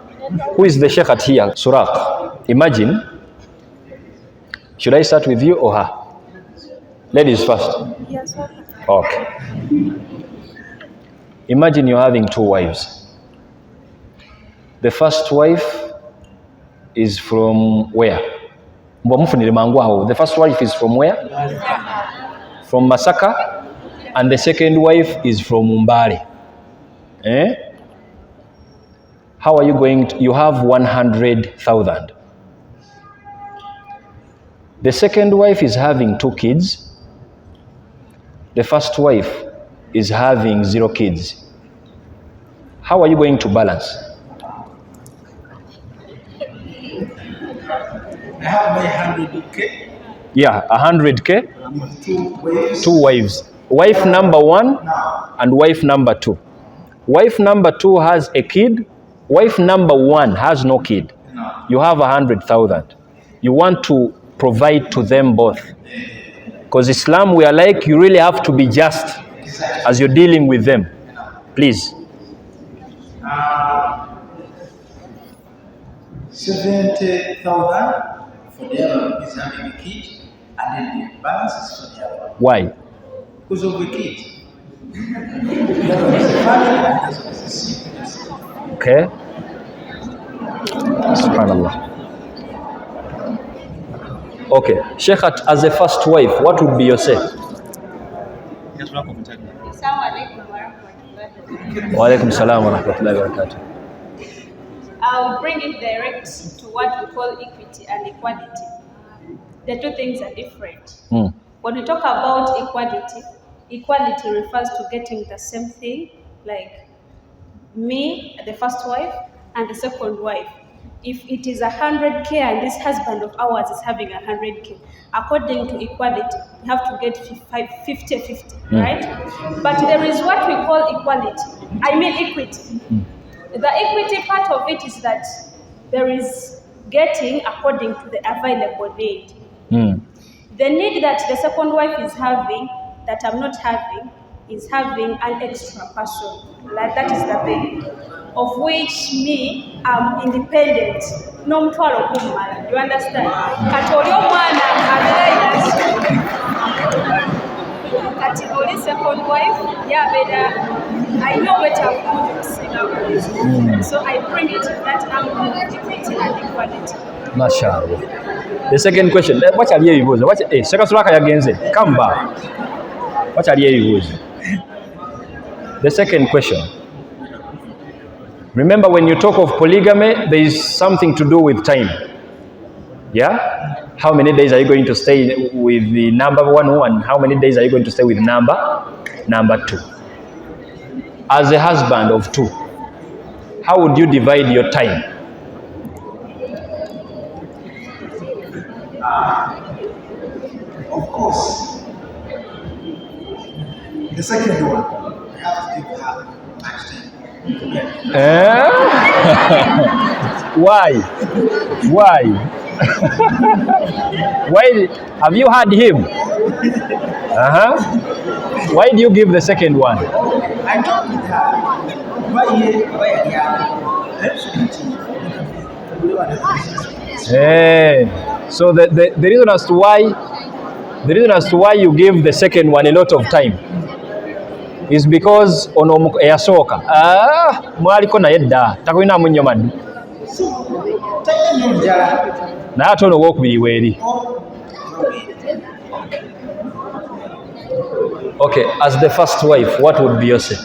Who is the Sheikh at here? Suraq. Imagine. Should I start with you or her? Ladies first. Yes, sir. Okay. Imagine you're having 2 wives. The first wife is from where? The first wife is from where? From Masaka. And the second wife is from Mbale. How are you going to? You have 100,000. The second wife is having 2 kids. The first wife is having 0 kids. How are you going to balance? I have my 100K. Yeah, 100K. With 2 wives. Wife number 1 and wife number 2. Wife number 2 has a kid. Wife number 1 has no kid. You have 100,000. You want to provide to them both. Because Islam, we are like, you really have to be just as you're dealing with them. Please. 70,000 for the other is having a kid, and then the balance is for the other. Why? Because of the kid. The other is a family, and this is a sickness. Okay. Subhanallah. Okay. Sheikh, as a first wife, what would be your say? Wa alaikum salam wa rahmatullahi wa barakatuh. I'll bring it direct to what we call equity and equality. The two things are different. When we talk about equality refers to getting the same thing, like me, the first wife, and the second wife. If it is 100K and this husband of ours is having 100K, according to equality, we have to get 50-50, right? But there is what we call equity. The equity part of it is that there is getting according to the available need. The need that the second wife is having, that I'm not having, is having an extra person. Like that is the thing. Of which me, I'm independent. No mtwalo kumala. You understand? Katolio mwana Kati oli second wife, yeah, better. I know what I'm going to say now. So I bring it that I'm equity and equality. Mashallah. The second question, what are you using? Come back. What are you using? The second question. Remember, when you talk of polygamy, there is something to do with time. Yeah? How many days are you going to stay with the number one, and how many days are you going to stay with number two? As a husband of two, how would you divide your time? Of course, the second one, I have to give her much time. Why? Why have you had him? Why do you give the second one? I talk with her. So the reason as to why you give the second one a lot of time is because ono eyasoka mwaliko naye dda takulina munnyo maddu naye ate ono owookubiri weeri. Okay, as the first wife, what would be your say?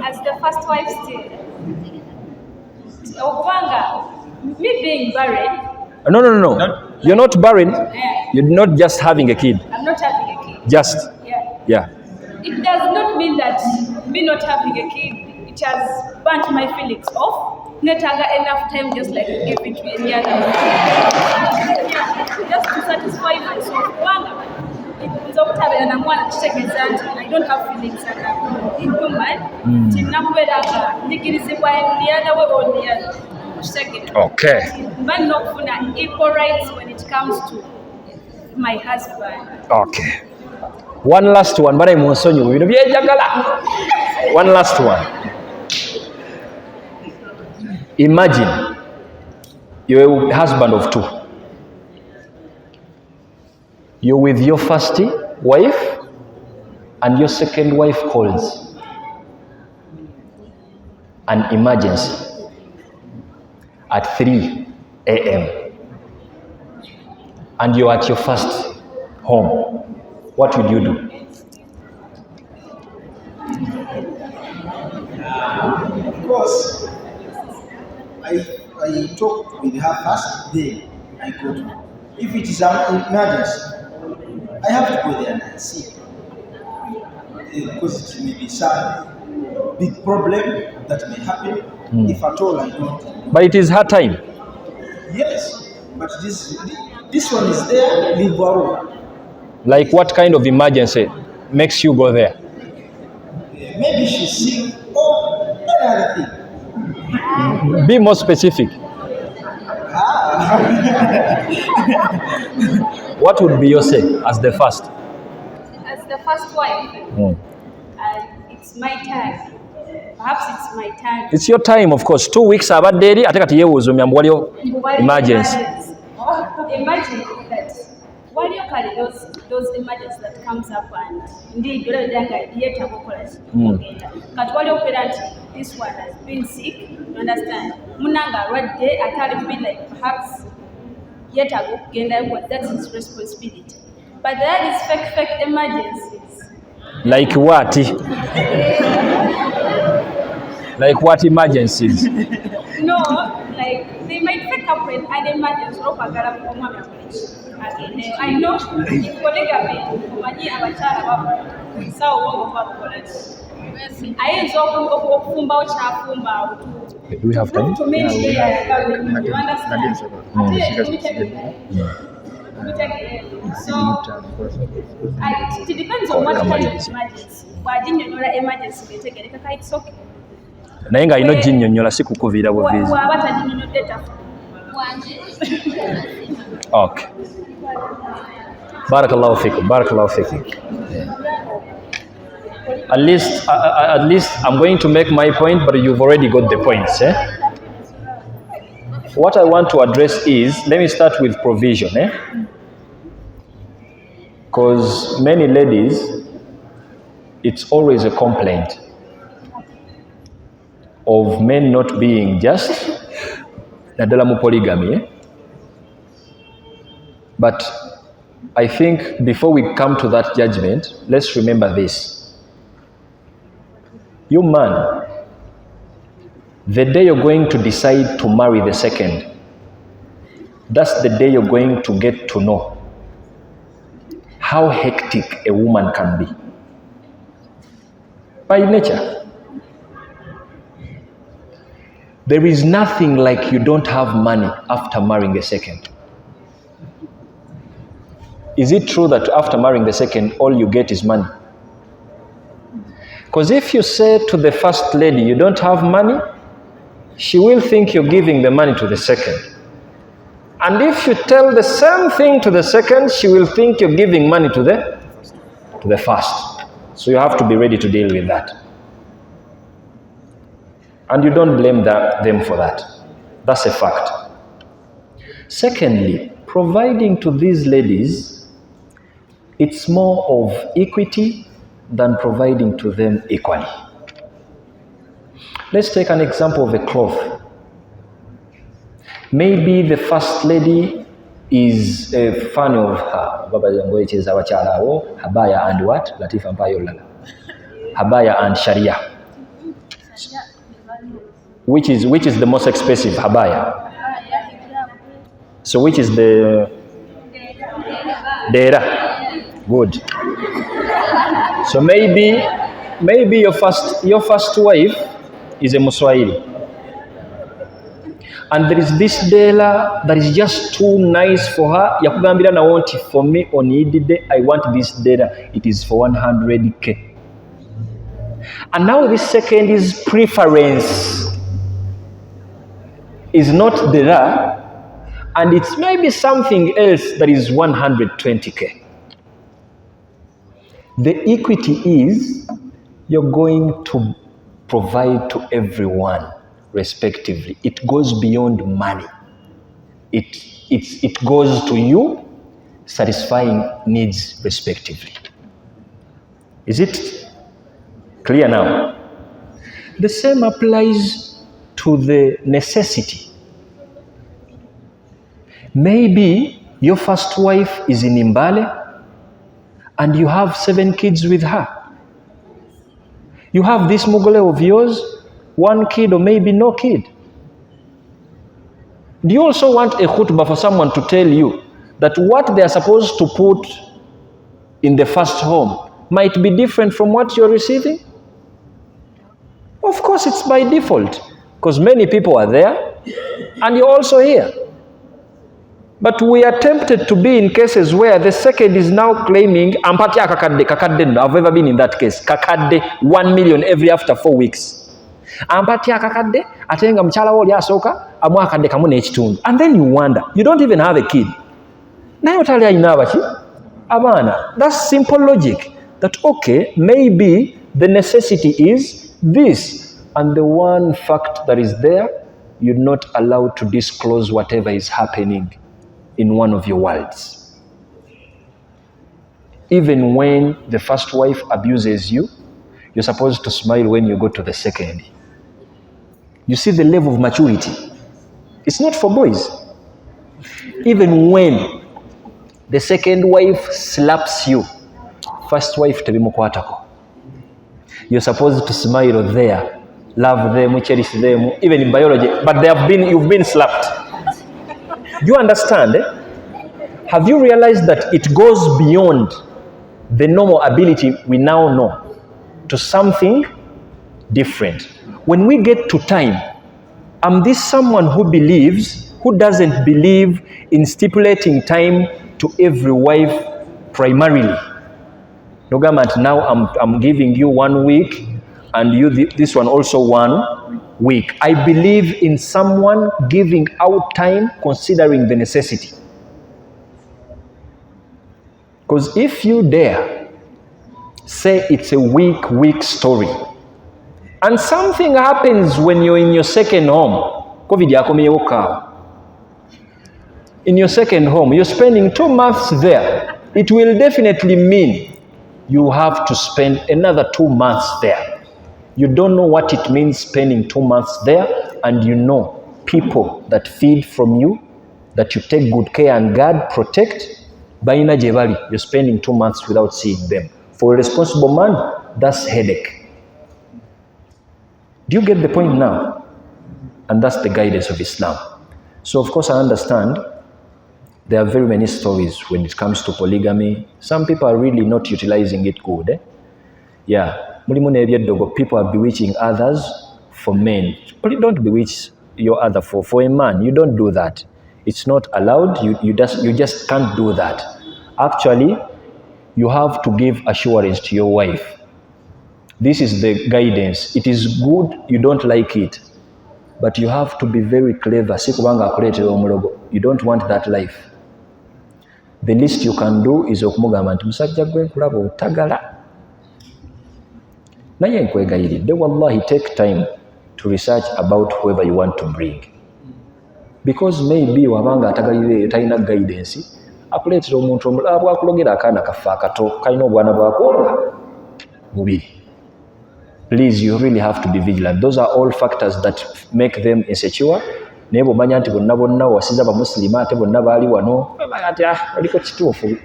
As the first wife still, me being barren. No. You're not barren. Yeah. You're not just having a kid. I'm not having a kid. Just. Yeah. It does not mean that me not having a kid, it has burnt my feelings off. Not enough time just like you give it to any other one. Just to satisfy myself. I don't have feelings in human. Okay. But not for equal rights when it comes to my husband. Okay. One last one, but I'm also new. One last one. Imagine you're a husband of two. You're with your first wife, and your second wife calls an emergency at 3 a.m. and you're at your first home. What would you do? Of course, I talk with her first, then I go to her. If it is an emergency, I have to go there and see. Because it may be some big problem that may happen. If at all I don't. But it is her time. Yes, but this one is there, leave her. Like what kind of emergency makes you go there? Maybe she's sick or another thing. Be more specific. What would be your say as the first? As the first wife, it's my time. Perhaps it's my time. It's your time, of course. 2 weeks abadde eri ate kati yeewuuza waliwo emergency. Imagine that while you carry those emergencies that comes up and indeed you but while you this one has been sick, you understand? Munanga right there, I can't be like perhaps yet ago, that's his responsibility. But there is fake emergencies. Like what? Like what emergencies? No, like they might wake up with an emergency or pagara for mama. Again, I know in polygamy, many avatara wabo. So wongo wakola. I saw Fumba Chafumba Do we have time? to make sure you understand. So it depends on what kind of emergency. Why didn't you know that emergency? It's okay. Naye nga alina ginnyonnyola si kukuviira buviizi. Okay. Barakallahu fikum. Barakallahu fikum. At least I'm going to make my point, but you've already got the points. What I want to address is, let me start with provision. Because many ladies, it's always a complaint of men not being just, nadala mu polygamy. But I think before we come to that judgment, let's remember this. You man, the day you're going to decide to marry the second, that's the day you're going to get to know how hectic a woman can be. By nature. There is nothing like you don't have money after marrying a second. Is it true that after marrying the second, all you get is money? Because if you say to the first lady you don't have money, she will think you're giving the money to the second. And if you tell the same thing to the second, she will think you're giving money to the first. So you have to be ready to deal with that. And you don't blame them for that. That's a fact. Secondly, providing to these ladies, it's more of equity than providing to them equally. Let's take an example of a cloth. Maybe the first lady is a fan of Habaya and what? Latifa Mpayola. Habaya and Sharia. Which is the most expensive? Habaya. So which is the Dera? Good. So maybe your first wife is a Muswahili. And there is this Dela that is just too nice for her. Yakugambira na want it for me on Idide. I want this Dela. It is for 100k. And now this second is preference. Is not Dela, and it's maybe something else that is 120k. The equity is you're going to provide to everyone respectively. It goes beyond money. It goes to you satisfying needs respectively. Is it clear now? The same applies to the necessity. Maybe your first wife is in Imbale and you have 7 kids with her. You have this Mugole of yours, 1 kid or maybe no kid. Do you also want a khutbah for someone to tell you that what they are supposed to put in the first home might be different from what you're receiving? Of course, it's by default, because many people are there and you're also here. But we are tempted to be in cases where the second is now claiming, I've ever been in that case, kakadde 1 million every after 4 weeks. And then you wonder, you don't even have a kid. That's simple logic. That okay, maybe the necessity is this. And the one fact that is there, you're not allowed to disclose whatever is happening in one of your worlds. Even when the first wife abuses you, you're supposed to smile when you go to the second. You see the level of maturity. It's not for boys. Even when the second wife slaps you, first wife tebimukwatako, you're supposed to smile there love them, cherish them, even in biology, but you've been slapped. Do you understand? Have you realized that it goes beyond the normal ability we now know to something different? When we get to time, am this someone who doesn't believe in stipulating time to every wife primarily? No government, now I'm giving you 1 week and you this one also 1 week. I believe in someone giving out time considering the necessity. Because if you dare say it's a week story, and something happens when you're in your second home, COVID yakomeyewo kawa. In your second home, you're spending 2 months there, it will definitely mean you have to spend another 2 months there. You don't know what it means spending 2 months there, and you know people that feed from you, that you take good care and guard, protect. Baina jebali, you're spending 2 months without seeing them. For a responsible man, that's headache. Do you get the point now? And that's the guidance of Islam. So of course I understand there are very many stories when it comes to polygamy. Some people are really not utilizing it good. Yeah, people are bewitching others for men. Please don't bewitch your other for a man. You don't do that. It's not allowed. You just can't do that. Actually, you have to give assurance to your wife. This is the guidance. It is good. You don't like it, but you have to be very clever. You don't want that life. The least you can do is okumugamba nti musajja gwe nkulaba otagala. Naye nkwegayiridde, wallahi, take time to research about whoever you want to bring. Because maybe wabanga atagalire talina guidance, akuleetera omuntu omulala bwakulogera akaana kafa akato kalina obwana bwako bubiri. Please, you really have to be vigilant. Those are all factors that make them insecure. Naye bw'omanya nti bonna wasiza bamuslima ate bonna baali wano ati oliko kituufu.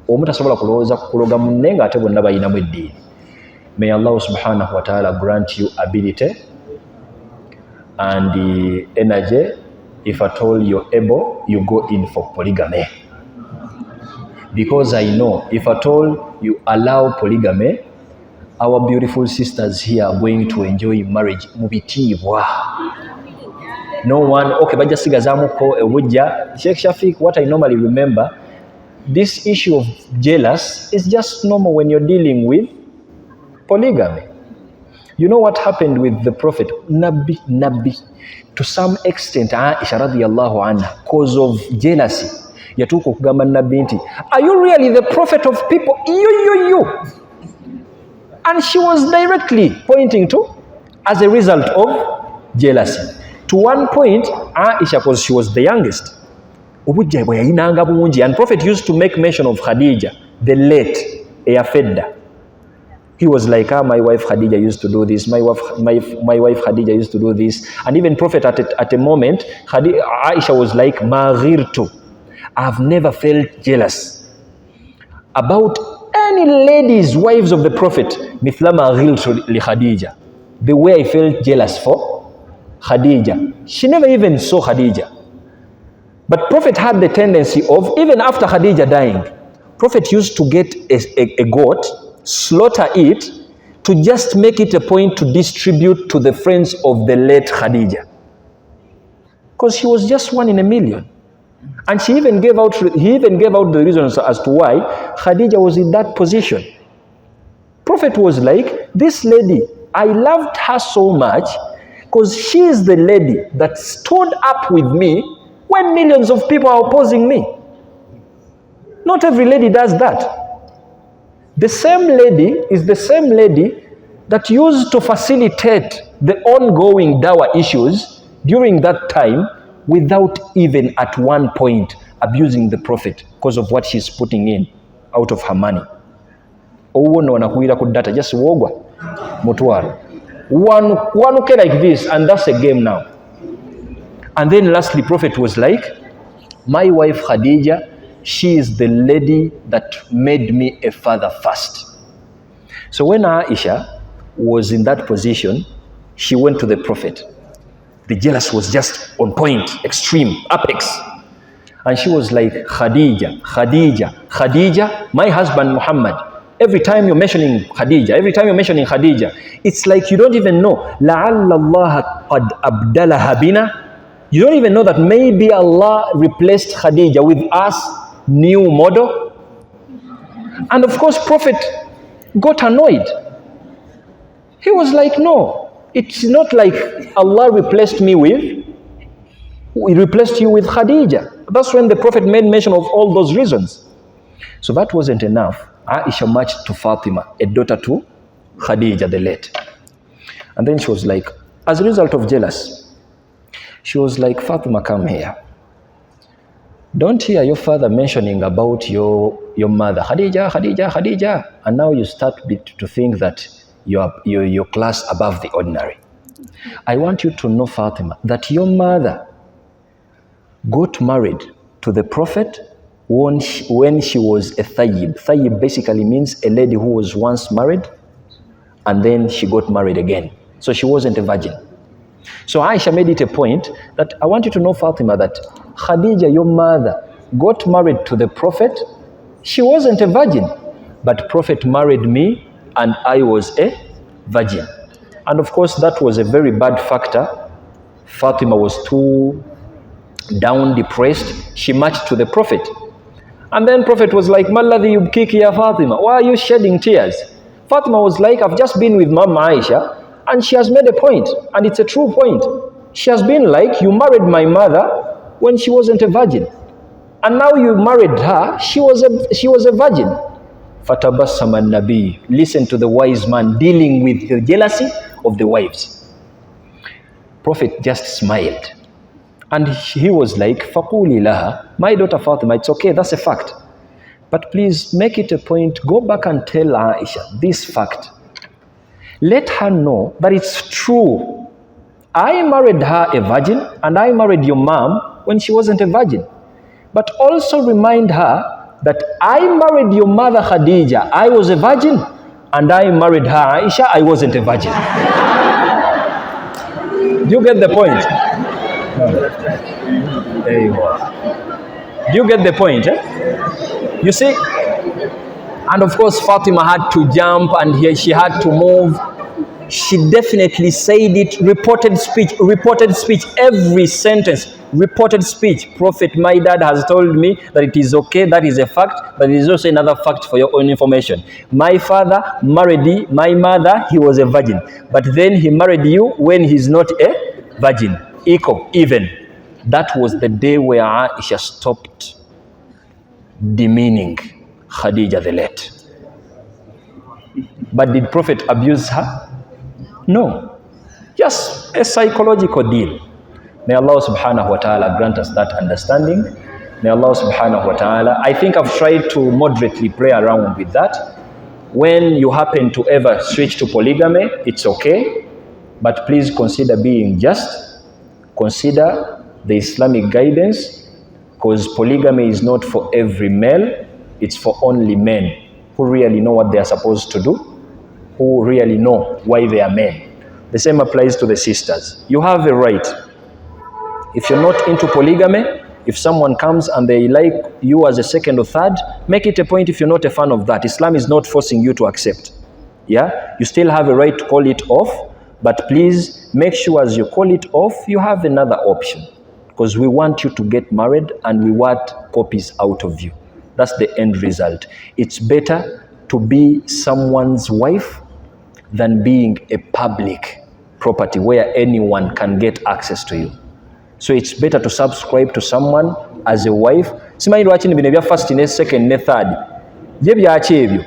Omu tasobola kulowooza kuloga munne nga ate bonna balinamu eddiini. May Allah subhanahu wa ta'ala grant you ability and the energy. If at all you're able, you go in for polygamy. Because I know if at all you allow polygamy, our beautiful sisters here are going to enjoy marriage mubitiibwa. No one, okay, but just Sheikh Shafiq, what I normally remember, this issue of jealous is just normal when you're dealing with polygamy. You know what happened with the Prophet? Nabi. To some extent, Aisha radiyallahu anha, cause of jealousy, yatuko kugamba Nabi nti, are you really the prophet of people? You. And she was directly pointing to, as a result of jealousy. To one point, Aisha, because she was the youngest, and Prophet used to make mention of Khadija, the late Eyafedda. He was like, my wife Khadija used to do this, my wife Khadija used to do this. And even Prophet at a moment, Aisha was like, Maghirtu. I've never felt jealous about any ladies, wives of the Prophet, Mithla Maghirtu li Khadija. The way I felt jealous for Khadija. She never even saw Khadija. But Prophet had the tendency of, even after Khadija dying, Prophet used to get a goat, slaughter it, to just make it a point to distribute to the friends of the late Khadija. Because she was just 1 in a million. And he even gave out the reasons as to why Khadija was in that position. Prophet was like, this lady, I loved her so much because she is the lady that stood up with me when millions of people are opposing me. Not every lady does that. The same lady is the same lady that used to facilitate the ongoing dawah issues during that time without even at one point abusing the Prophet because of what she's putting in out of her money. Just wogwa mutwaro. One okay like this, and that's a game now. And then lastly, Prophet was like, my wife Khadija, she is the lady that made me a father first. So when Aisha was in that position, she went to the Prophet. The jealous was just on point, extreme, apex. And she was like, Khadija, Khadija, Khadija, my husband Muhammad. Every time you're mentioning Khadija, it's like you don't even know. لَعَلَّ اللَّهَ قَدْ أَبْدَلَهَا بِنَا. You don't even know that maybe Allah replaced Khadija with us, new model. And of course, Prophet got annoyed. He was like, no, it's not like Allah replaced me with, we replaced you with Khadija. That's when the Prophet made mention of all those reasons. So that wasn't enough. Aisha matched to Fatima, a daughter to Khadija the late. And then she was like, as a result of jealous, she was like, Fatima, come here. Don't hear your father mentioning about your mother, Khadija, Khadija, Khadija. And now you start to think that you're class above the ordinary. I want you to know, Fatima, that your mother got married to the Prophet when she was a thayyib. Thayyib basically means a lady who was once married and then she got married again. So she wasn't a virgin. So Aisha made it a point that I want you to know, Fatima, that Khadija, your mother, got married to the Prophet. She wasn't a virgin, but Prophet married me and I was a virgin. And of course, that was a very bad factor. Fatima was too down, depressed. She marched to the Prophet. And then Prophet was like, Malladhi yubkiki ya Fatima? Why are you shedding tears? Fatima was like, I've just been with Mama Aisha and she has made a point, and it's a true point. She has been like, you married my mother when she wasn't a virgin. And now you married her, she was a virgin. Fatabassama Nabi. Listen to the wise man dealing with the jealousy of the wives. Prophet just smiled. And he was like, Faquli laha, my daughter Fatima, it's okay, that's a fact. But please make it a point, go back and tell Aisha this fact. Let her know that it's true. I married her a virgin and I married your mom when she wasn't a virgin. But also remind her that I married your mother Khadija, I was a virgin, and I married her Aisha, I wasn't a virgin. Do you get the point? There you go. Do you get the point? You see? And of course, Fatima had to jump and she had to move. She definitely said it, reported speech, every sentence, reported speech. Prophet, my dad has told me that it is okay, that is a fact, but it is also another fact for your own information. My father married my mother, he was a virgin. But then he married you when he's not a virgin. Equal, even. That was the day where Aisha stopped demeaning Khadija the late. But did Prophet abuse her? No. Just a psychological deal. May Allah subhanahu wa ta'ala grant us that understanding. May Allah subhanahu wa ta'ala, I think I've tried to moderately play around with that. When you happen to ever switch to polygamy, it's okay. But please consider being just. Consider the Islamic guidance, because polygamy is not for every male. It's for only men who really know what they are supposed to do, who really know why they are men. The same applies to the sisters. You have a right. If you're not into polygamy, if someone comes and they like you as a second or third, make it a point if you're not a fan of that. Islam is not forcing you to accept. Yeah? You still have a right to call it off, but please make sure as you call it off, you have another option. Because we want you to get married and we want copies out of you. That's the end result. It's better to be someone's wife than being a public property where anyone can get access to you. So it's better to subscribe to someone as a wife. Simanyi lwaki bino ebya first ne second ne third. Je byaki ebyo?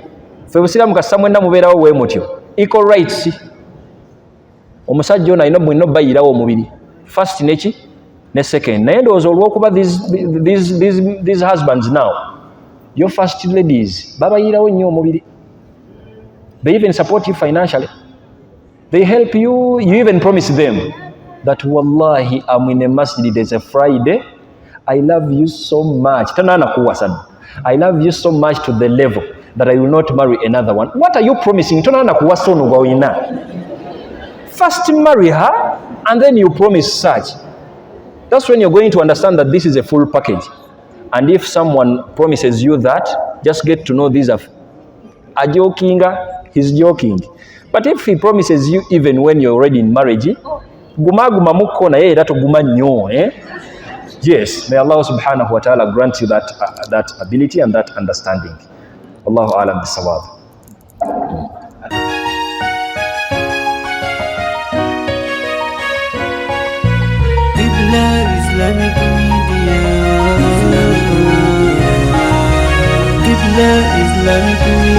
Ffe busiramu kasamwenda mubeerawo bwe mutyo. Equal rights. Omusajja ono alina bwino bayirawo omubiri. First neki ne second. Naye ndowooza olw'okuba these husbands now, your first ladies, babayirawo nnyo omubiri. They even support you financially. They help you. You even promise them that, Wallahi, I'm in a masjid, there's a Friday. I love you so much. I love you so much to the level that I will not marry another one. What are you promising? First marry her, and then you promise such. That's when you're going to understand that this is a full package. And if someone promises you that, just get to know these are a joking, he's joking. But if he promises you even when you're already in marriage, guma guma muko na yeye dato guma nyo, yes, may Allah subhanahu wa ta'ala grant you that ability and that understanding. Allahu alam bisawab. Islamic Media. Islamic Media.